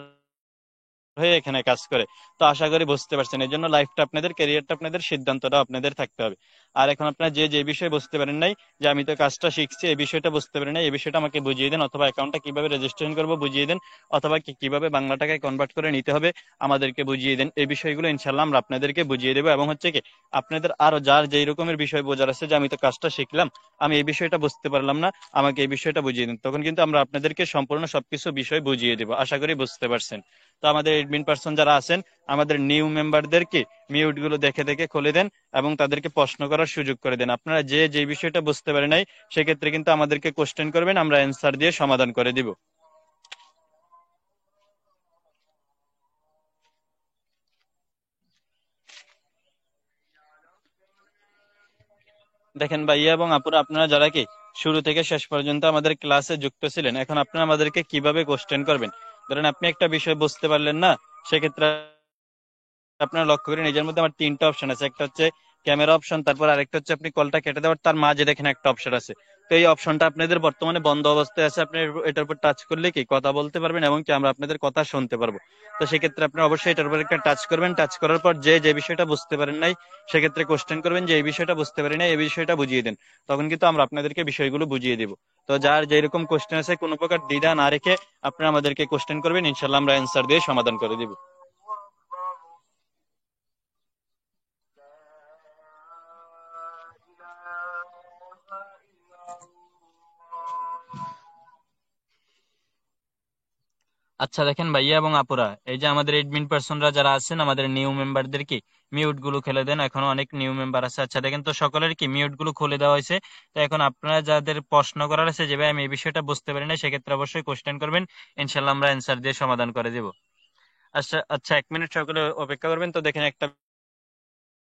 হয়ে এখানে কাজ করে। তো আশা করি বুঝতে পারছেন। এই জন্য লাইফটা আপনাদের, ক্যারিয়ারটা আপনাদের, সিদ্ধান্তটা আপনাদের থাকতে হবে। আর এখন আপনারা যে যে বিষয়ে বুঝতে পারেন নাই, যে আমি তো কাজটা শিখছি এই বিষয়টা বুঝতে পারেন নাই, এই বিষয়টা আমাকে বুঝিয়ে দেন, অথবা অ্যাকাউন্টটা কিভাবে রেজিস্ট্রেশন করবো বুঝিয়ে দেন, অথবা কিভাবে বাংলা টাকায় কনভার্ট করে নিতে হবে আমাদেরকে বুঝিয়ে দেন। এই বিষয়গুলো ইনশাল্লাহ আমরা আপনাদেরকে বুঝিয়ে দেবো। এবং হচ্ছে কি আপনাদের আরো যার যেই রকমের বিষয় বোঝার আছে, যে আমি তো কাজটা শিখলাম, আমি এই বিষয়টা বুঝতে পারলাম না, আমাকে এই বিষয়টা বুঝিয়ে দিন, তখন কিন্তু আমরা আপনাদেরকে সম্পূর্ণ সবকিছু বিষয় বুঝিয়ে দেবো। আশা করি বুঝতে পারছেন। তো আমাদের এডমিন পার্সন যারা আছেন, আমাদের নিউ মেম্বারদেরকে মিউট গুলো দেখে দেখে খুলে দেন এবং তাদেরকে প্রশ্ন করার সুযোগ করে দেন। আপনারা যে যে বিষয়টা বুঝতে পারেন নাই সেক্ষেত্রে কিন্তু আমাদেরকে কোশ্চেন করবেন, আমরা অ্যান্সার দিয়ে সমাধান করে দিব। দেখেন ভাইয়া এবং আপুরা, আপনারা যারা কি শুরু থেকে শেষ পর্যন্ত আমাদের ক্লাসে যুক্ত ছিলেন, এখন আপনারা আমাদেরকে কিভাবে কোশ্চেন করবেন। ধরেন আপনি একটা বিষয় বুঝতে পারলেন না, সেক্ষেত্রে আপনারা লক্ষ্য করেন নিজের মধ্যে আমার 3টা অপশন আছে, একটা হচ্ছে ক্যামেরা অপশন, তারপর আরেকটা হচ্ছে আপনি কলটা কেটে দেওয়ার, তার মাঝে দেখেন একটা অপশন আছে। তো এই অপশনটা আপনাদের বর্তমানে বন্ধ অবস্থায় আছে, আপনি এটার উপর টাচ করলে কি কথা বলতে পারবেন এবং কি আমরা আপনাদের কথা শুনতে পারবো। তো সেক্ষেত্রে আপনি অবশ্যই এটার উপর একটা টাচ করবেন। টাচ করার পর যে যে বিষয়টা বুঝতে পারেন নাই সেক্ষেত্রে কোশ্চেন করবেন যে এই বিষয়টা বুঝতে পারি না, এই বিষয়টা বুঝিয়ে দেন। তখন কিন্তু আমরা আপনাদেরকে বিষয়গুলো বুঝিয়ে দিব। তো যার যেরকম কোশ্চেন আছে কোনো প্রকার দ্বিধা না রেখে আপনারা আমাদেরকে কোশ্চেন করবেন, ইনশাল্লাহ আমরা অ্যান্সার দিয়ে সমাধান করে দিব। আচ্ছা দেখেন ভাইয়া এবং আপুরা, এই যে আমাদের এডমিন পার্সনরা যারা আছেন, আমাদের নিউ মেম্বারদের কি মিউট গুলো খেলে দেন। এখনো অনেক নিউ মেম্বার আছে। আচ্ছা দেখেন, তো সকলের কি মিউট গুলো খুলে দেওয়া হয়েছে। তো এখন আপনারা যাদের প্রশ্ন করার আছে যে ভাই আমি এই বিষয়টা বুঝতে পারি না, সেক্ষেত্রে অবশ্যই কোশ্চেন করবেন, ইনশাল্লাহ আমরা অ্যান্সার দিয়ে সমাধান করে দেব। আচ্ছা আচ্ছা, 1 মিনিট সকলে অপেক্ষা করবেন। তো দেখেন একটা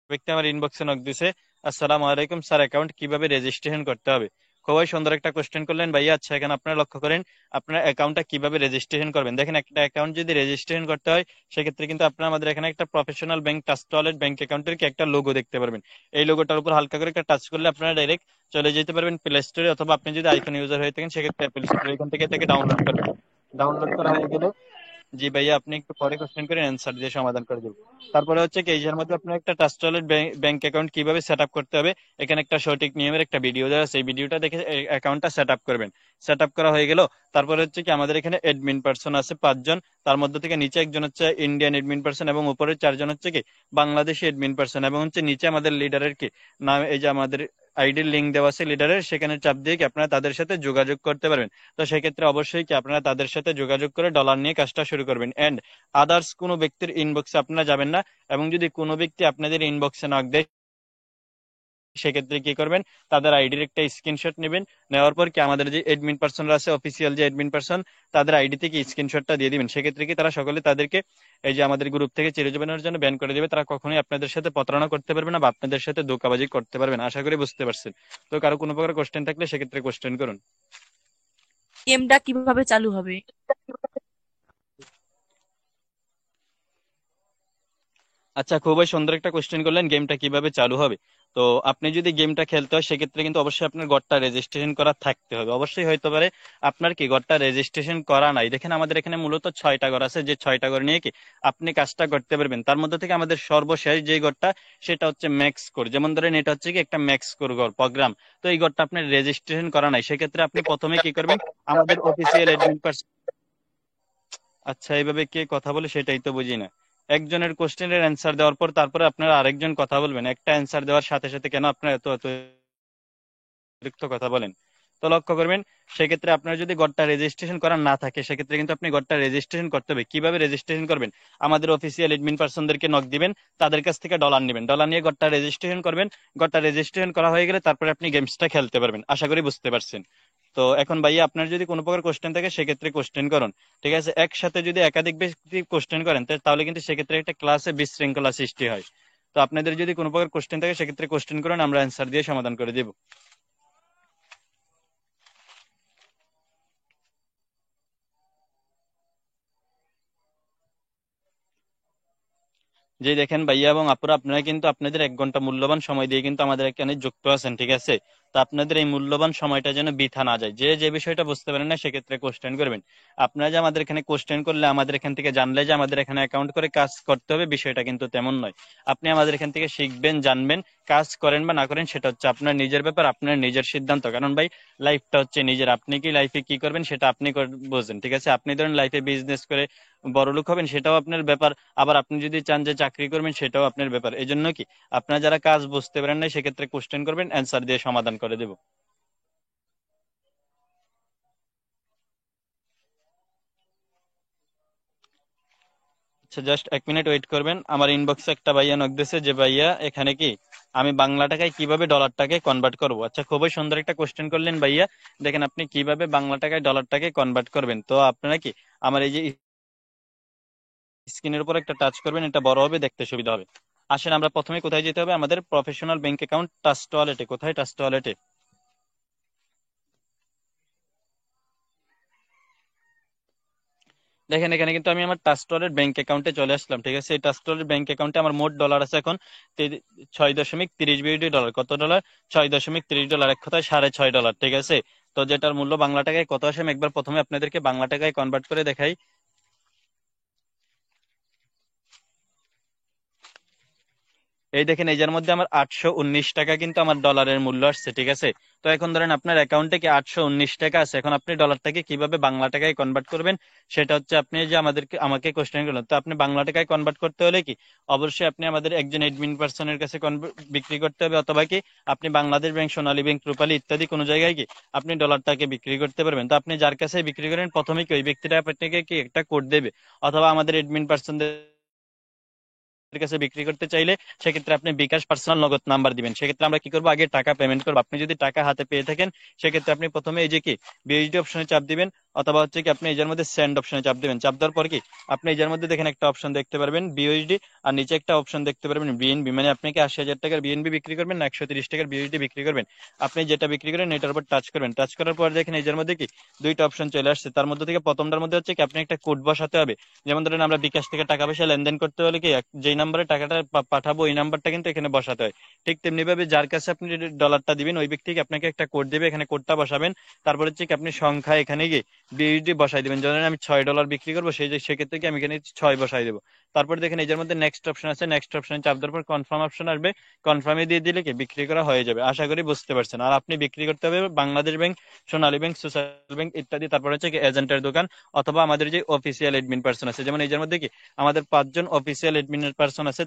ব্যক্তি আমার ইনবক্সে নক দিছে, আসসালামু আলাইকুম স্যার, অ্যাকাউন্ট কিভাবে রেজিস্ট্রেশন করতে হবে। খুবই সুন্দর একটা কোশ্চেন করলেন ভাইয়া। আচ্ছা, এখানে আপনারা লক্ষ্য করেন আপনার অ্যাকাউন্টটা কিভাবে রেজিস্ট্রেশন করবেন। দেখেন, একটা অ্যাকাউন্ট যদি রেজিস্ট্রেশন করতে হয় সেক্ষেত্রে কিন্তু আপনারা আমাদের এখানে একটা professional bank trust wallet bank অ্যাকাউন্টের কি একটা লোগো দেখতে পারবেন। এই লোগোটার উপর হালকা করে একটা টাচ করলে আপনারা ডাইরেক্ট চলে যেতে পারবেন প্লে স্টোরে, অথবা আপনি যদি আইফোন ইউজার হয়ে থাকেন সেক্ষেত্রে অ্যাপল স্টোরে, এখান থেকে ডাউনলোড করবেন। ডাউনলোড করা হয়ে গেলে, জি ভাইয়া, আপনি একটু পরে কোশ্চেন করে অ্যান্সার দিয়ে সমাধান করে দেবো। তারপরে হচ্ছে কি, এর মধ্যে আপনার একটা ট্রাস্ট ওয়ালেট ব্যাংক অ্যাকাউন্ট কিভাবে সেট আপ করতে হবে, এখানে একটা সঠিক নিয়মের একটা ভিডিও দেওয়া আছে। এই ভিডিওটা দেখে অ্যাকাউন্টটা সেট আপ করবেন। সেট আপ করা হয়ে গেল, তারপরে হচ্ছে কি আমাদের এখানে এডমিন পার্সন আছে 5 জন। তার মধ্যে থেকে নিচে একজন হচ্ছে ইন্ডিয়ান এডমিন পার্সন এবং উপরে 4 জন হচ্ছে কি বাংলাদেশি এডমিন পার্সন, এবং হচ্ছে নিচে আমাদের লিডারের কি নাম, এই যে আমাদের আইডির লিঙ্ক দেওয়া আছে লিডারের, সেখানে চাপ দিয়ে কি আপনারা তাদের সাথে যোগাযোগ করতে পারবেন। তো সেক্ষেত্রে অবশ্যই কি আপনারা তাদের সাথে যোগাযোগ করে ডলার নিয়ে কাজটা শুরু করবেন। এন্ড আদার্স কোনো ব্যক্তির ইনবক্সে আপনারা যাবেন না, এবং যদি কোনো ব্যক্তি আপনাদের ইনবক্সে নক দেয় সেক্ষেত্রে কি করবেন, তাদের আইডির একটা স্ক্রিনশট নেবেন। নেওয়ার পর কি আমাদের যে এডমিন পার্সনরা আছে, অফিসিয়াল যে এডমিন পার্সন, তাদের আইডি থেকে স্ক্রিনশটটা দিয়ে দিবেন। সেক্ষেত্রে কি তারা সকলে তাদেরকে এই যে আমাদের গ্রুপ থেকে চিরজীবনের জন্য ব্যান করে দিবে। তারা কখনোই আপনাদের সাথে প্রতারণা করতে পারবে না বা আপনাদের সাথে ধোঁকাবাজি করতে পারবে না। আশা করি বুঝতে পারছেন। তো কারো কোনো প্রকার কোশ্চেন থাকলে সেক্ষেত্রে কোশ্চেন করুন। গেমটা কিভাবে চালু হবে? আচ্ছা, খুবই সুন্দর একটা কোশ্চেন করলেন, গেমটা কিভাবে চালু হবে। তো আপনি যদি গেমটা খেলতে হয় সেক্ষেত্রে কিন্তু অবশ্যই আপনার ঘরটা রেজিস্ট্রেশন করা থাকতে হবে। অবশ্যই হয়তো পারে আপনার কি ঘরটা রেজিস্ট্রেশন করা নাই। দেখেন, আমাদের এখানে মূলত 6টা ঘর আছে, যে 6টা ঘর নিয়ে কি আপনি কাজটা করতে পারবেন। তার মধ্যে থেকে আমাদের সর্বশেষ যে ঘরটা সেটা হচ্ছে ম্যাক্স কোর। যেমন ধরেন এটা হচ্ছে কি একটা ম্যাক্স কোর ঘর প্রোগ্রাম। তো এই ঘরটা আপনার রেজিস্ট্রেশন করা নাই, সেক্ষেত্রে আপনি প্রথমে কি করবেন, আমাদের অফিসিয়াল অ্যাডমিন। আচ্ছা, এইভাবে কে কথা বলে সেটাই তো বুঝি না। একজনের কোশ্চেনের অ্যান্সার দেওয়ার পর তারপরে আপনারা আরেকজন কথা বলবেন, একটা অ্যান্সার দেওয়ার সাথে সাথে কেন আপনারা এত এত অতিরিক্ত কথা বলেন। তো লক্ষ্য করবেন, সেক্ষেত্রে আপনার যদি গড়টা রেজিস্ট্রেশন করা না থাকে সেক্ষেত্রে কিন্তু আপনি গড়টা রেজিস্ট্রেশন করতে হবে। কিভাবে রেজিস্ট্রেশন করবেন, আমাদের অফিসিয়াল এডমিন পার্সনদেরকে নক দিবেন, তাদের কাছ থেকে ডলার নেবেন, ডলার নিয়ে গড়টা রেজিস্ট্রেশন করবেন। গড়টা রেজিস্ট্রেশন করা হয়ে গেলে তারপরে আপনি গেমসটা খেলতে পারবেন। আশা করি বুঝতে পারছেন। তো এখন ভাইয়া, আপনার যদি কোনো প্রকার কোশ্চেন থাকে সেক্ষেত্রে কোশ্চেন করুন। ঠিক আছে, একসাথে যদি একাধিক ব্যক্তি কোশ্চেন করেন তাহলে কিন্তু সেক্ষেত্রে একটা ক্লাসে বিশৃঙ্খলা সৃষ্টি হয়। তো আপনাদের যদি কোনো প্রকার কোশ্চেন থাকে সেক্ষেত্রে কোশ্চেন করুন, আমরা অ্যান্সার দিয়ে সমাধান করে দেব। যে দেখেন ভাইয়া এবং আপুরা, আপনারা কিন্তু আপনাদের 1 ঘন্টা মূল্যবান সময় দিয়ে কিন্তু আমাদের এখানে যুক্ত আছেন। ঠিক আছে, তো আপনাদের এই মূল্যবান সময়টা যেন বৃথা না যায়। যে যে বিষয়টা বুঝতে পারেন না সেক্ষেত্রে কোশ্চেন করবেন। আপনারা যে আমাদের এখানে কোশ্চেন করলে আমাদের এখান থেকে জানলে যে আমাদের এখানে অ্যাকাউন্ট করে কাজ করতে হবে, বিষয়টা কিন্তু তেমন নয়। আপনি আমাদের এখান থেকে শিখবেন, জানবেন, কাজ করেন বা না করেন সেটা হচ্ছে আপনার নিজের ব্যাপার, আপনার নিজের সিদ্ধান্ত। কারণ ভাই, লাইফটা হচ্ছে নিজের। আপনি কি লাইফে কি করবেন সেটা আপনি বোঝেন। ঠিক আছে, আপনি ধরেন লাইফে বিজনেস করে বড়লোক হবেন সেটাও আপনার ব্যাপার, আবার আপনি যদি চান যে চাকরি করবেন সেটাও আপনার ব্যাপার। এই জন্য কি আপনারা যারা কাজ বুঝতে পারেন না সেক্ষেত্রে কোশ্চেন করবেন, অ্যান্সার দিয়ে সমাধান করে দেব। আচ্ছা, জাস্ট 1 মিনিট ওয়েট করবেন। আমার ইনবক্সে একটা ভাইয়া নক দিয়েছে যে ভাইয়া এখানে কি আমি বাংলা টাকায় কিভাবে ডলারটাকে কনভার্ট করব। আচ্ছা, খুবই সুন্দর একটা কোশ্চেন করলেন ভাইয়া। দেখেন, আপনি কিভাবে বাংলা টাকায় ডলারটাকে কনভার্ট করবেন। তো আপনারা কি আমার এই যে স্ক্রিনের উপর একটা টাচ করবেন, এটা বড় হবে, দেখতে সুবিধা হবে। আসেন, আমরা প্রথমে কোথায় যেতে হবে, আমাদের প্রফেশনাল ব্যাংক অ্যাকাউন্ট ট্রাস্ট ওয়ালেটে। কোথায়? ট্রাস্ট ওয়ালেটে। দেখেন, এখানে কিন্তু আমি আমার ট্রাস্ট ওয়ালেট ব্যাংক অ্যাকাউন্টে চলে আসলাম। ঠিক আছে, এই ট্রাস্ট ওয়ালেট ব্যাংক অ্যাকাউন্টে আমার মোট ডলার আছে এখন 6.30 বিডি ডলার। কত ডলার? 6.30 ডলার, এক কথায় $6.5। ঠিক আছে, তো যেটার মূল্য বাংলা টাকায় কত আসে আমি একবার প্রথমে আপনাদেরকে বাংলা টাকায় কনভার্ট করে দেখাই। এই দেখেন, এই যার মধ্যে আমার 819 টাকা কিন্তু আমার ডলারের মূল্য আসছে। ঠিক আছে, তো এখন ধরেন আপনার অ্যাকাউন্টে কি 819 টাকা আছে, এখন আপনি ডলারটাকে কিভাবে বাংলা টাকায় কনভার্ট করবেন সেটা হচ্ছে, আপনি যে আমাকে কোশ্চেন করলেন, তো আপনি বাংলা টাকায় কনভার্ট করতে হলে কি অবশ্যই আপনি আমাদের একজন এডমিন পার্সনের কাছে বিক্রি করতে হবে, অথবা কি আপনি বাংলাদেশ ব্যাংক, সোনালী ব্যাংক, রূপালী ইত্যাদি কোনো জায়গায় কি আপনি ডলারটাকে বিক্রি করতে পারবেন। তো আপনি যার কাছে বিক্রি করেন প্রথমে কি ওই ব্যক্তিটা আপনাকে কি একটা কোড দেবে, অথবা আমাদের এডমিন পার্সন কাছে বিক্রি করতে চাইলে সেক্ষেত্রে আপনি বিকাশ পার্সোনাল নগদ নাম্বার দিবেন। সেক্ষেত্রে আমরা কি করবো, আগে টাকা পেমেন্ট করবো। আপনি যদি টাকা হাতে পেয়ে থাকেন সেক্ষেত্রে আপনি প্রথমে এই যে কি বিএসডি অপশনে চাপ দিবেন, অথবা হচ্ছে কি আপনি এটার মধ্যে সেন্ড অপশনে চাপ দিবেন। চাপ দেওয়ার পর কি আপনি এটার মধ্যে দেখেন একটা অপশন দেখতে পারবেন বিইউএসডি, আর নিচে একটা অপশন দেখতে পারবেন বিএনবি। মানে আপনি কি 80,000 টাকার বিএনবি বিক্রি করবেন না 130 টাকার বিইউএসডি বিক্রি করবেন। আপনি যেটা বিক্রি করেন এটার উপর টাচ করবেন। টাচ করার পর দেখেন এটার মধ্যে কি দুইটা অপশন চলে আসছে। তার মধ্যে থেকে প্রথমটার মধ্যে হচ্ছে কি আপনি একটা কোড বসাতে হবে। যেমন ধরেন আমরা বিকাশ থেকে টাকা পয়সা লেনদেন করতে হলে কি যেই নাম্বারে টাকাটা পাঠাবো ওই নাম্বারটা কিন্তু এখানে বসাতে হয়। ঠিক তেমনি ভাবে যার কাছে আপনি ডলারটা দিবেন ওই ব্যক্তিকে আপনাকে একটা কোড দিবে, এখানে কোডটা বসাবেন। তারপর হচ্ছে কি আপনি সংখ্যা এখানে গিয়ে বিইউএসডি বসাই দিবেন। ধরেন আমি $6 বিক্রি করবো, সেক্ষেত্রে কি আমি এখানে 6 বসাই দেবো। তারপর দেখেন এর মধ্যে নেক্সট অপশন আছে, নেক্সট অপশনে চাপ দেওয়ার পর কনফার্ম অপশন আসবে, কনফার্মে দিয়ে দিলে কি বিক্রি করা হয়ে যাবে। আশা করি বুঝতে পারছেন। আর আপনি বিক্রি করতে হবে বাংলাদেশ ব্যাংক, সোনালী ব্যাংক, সোশ্যাল ব্যাংক ইত্যাদি। তারপর হচ্ছে কি এজেন্টের দোকান, অথবা আমাদের যে অফিসিয়াল এডমিন পার্সন আছে। যেমন এর মধ্যে কি আমাদের 5 জন অফিসিয়াল এডমিন পার্সন আছে,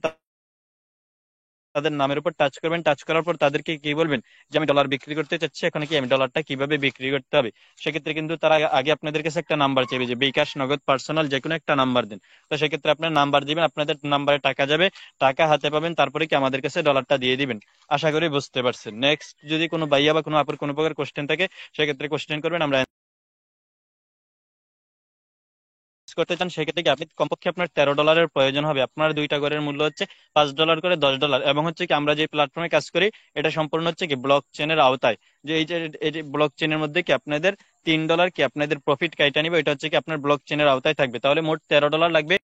তাদের নামের উপর টাচ করবেন। টাচ করার পর তাদেরকে কি বলবেন যে আমি ডলার বিক্রি করতে চাচ্ছি, এখন কি আমি ডলারটা কিভাবে বিক্রি করতে হবে। সেক্ষেত্রে কিন্তু তারা আগে আপনাদের কাছে একটা নাম্বার চাইবে, যে বিকাশ, নগদ, পার্সোনাল যে কোনো একটা নাম্বার দিন। তো সেক্ষেত্রে আপনার নাম্বার দিবেন, আপনাদের নাম্বারে টাকা যাবে, টাকা হাতে পাবেন, তারপরে কি আমাদের কাছে ডলারটা দিয়ে দিবেন। আশা করি বুঝতে পারছেন। নেক্সট যদি কোনো ভাইয়া বা কোনো আপুর কোনো প্রকার কোশ্চেন থাকে সেক্ষেত্রে কোশ্চেন করবেন, আমরা করতে চান সেক্ষেত্রে কি আপনি কমপক্ষে আপনার $13 প্রয়োজন হবে। আপনার দুইটা ঘরের মূল্য হচ্ছে $5 করে $10। এবং হচ্ছে কি আমরা যে প্ল্যাটফর্মে কাজ করি এটা সম্পূর্ণ হচ্ছে কি ব্লক চেনের আওতায়। যে এই যে ব্লক চেনের মধ্যে কি আপনাদের $3 কি আপনাদের প্রফিট কাইটা নিবে, এটা হচ্ছে কি আপনার ব্লক চেনের আওতায় থাকবে। তাহলে মোট $13 লাগবে।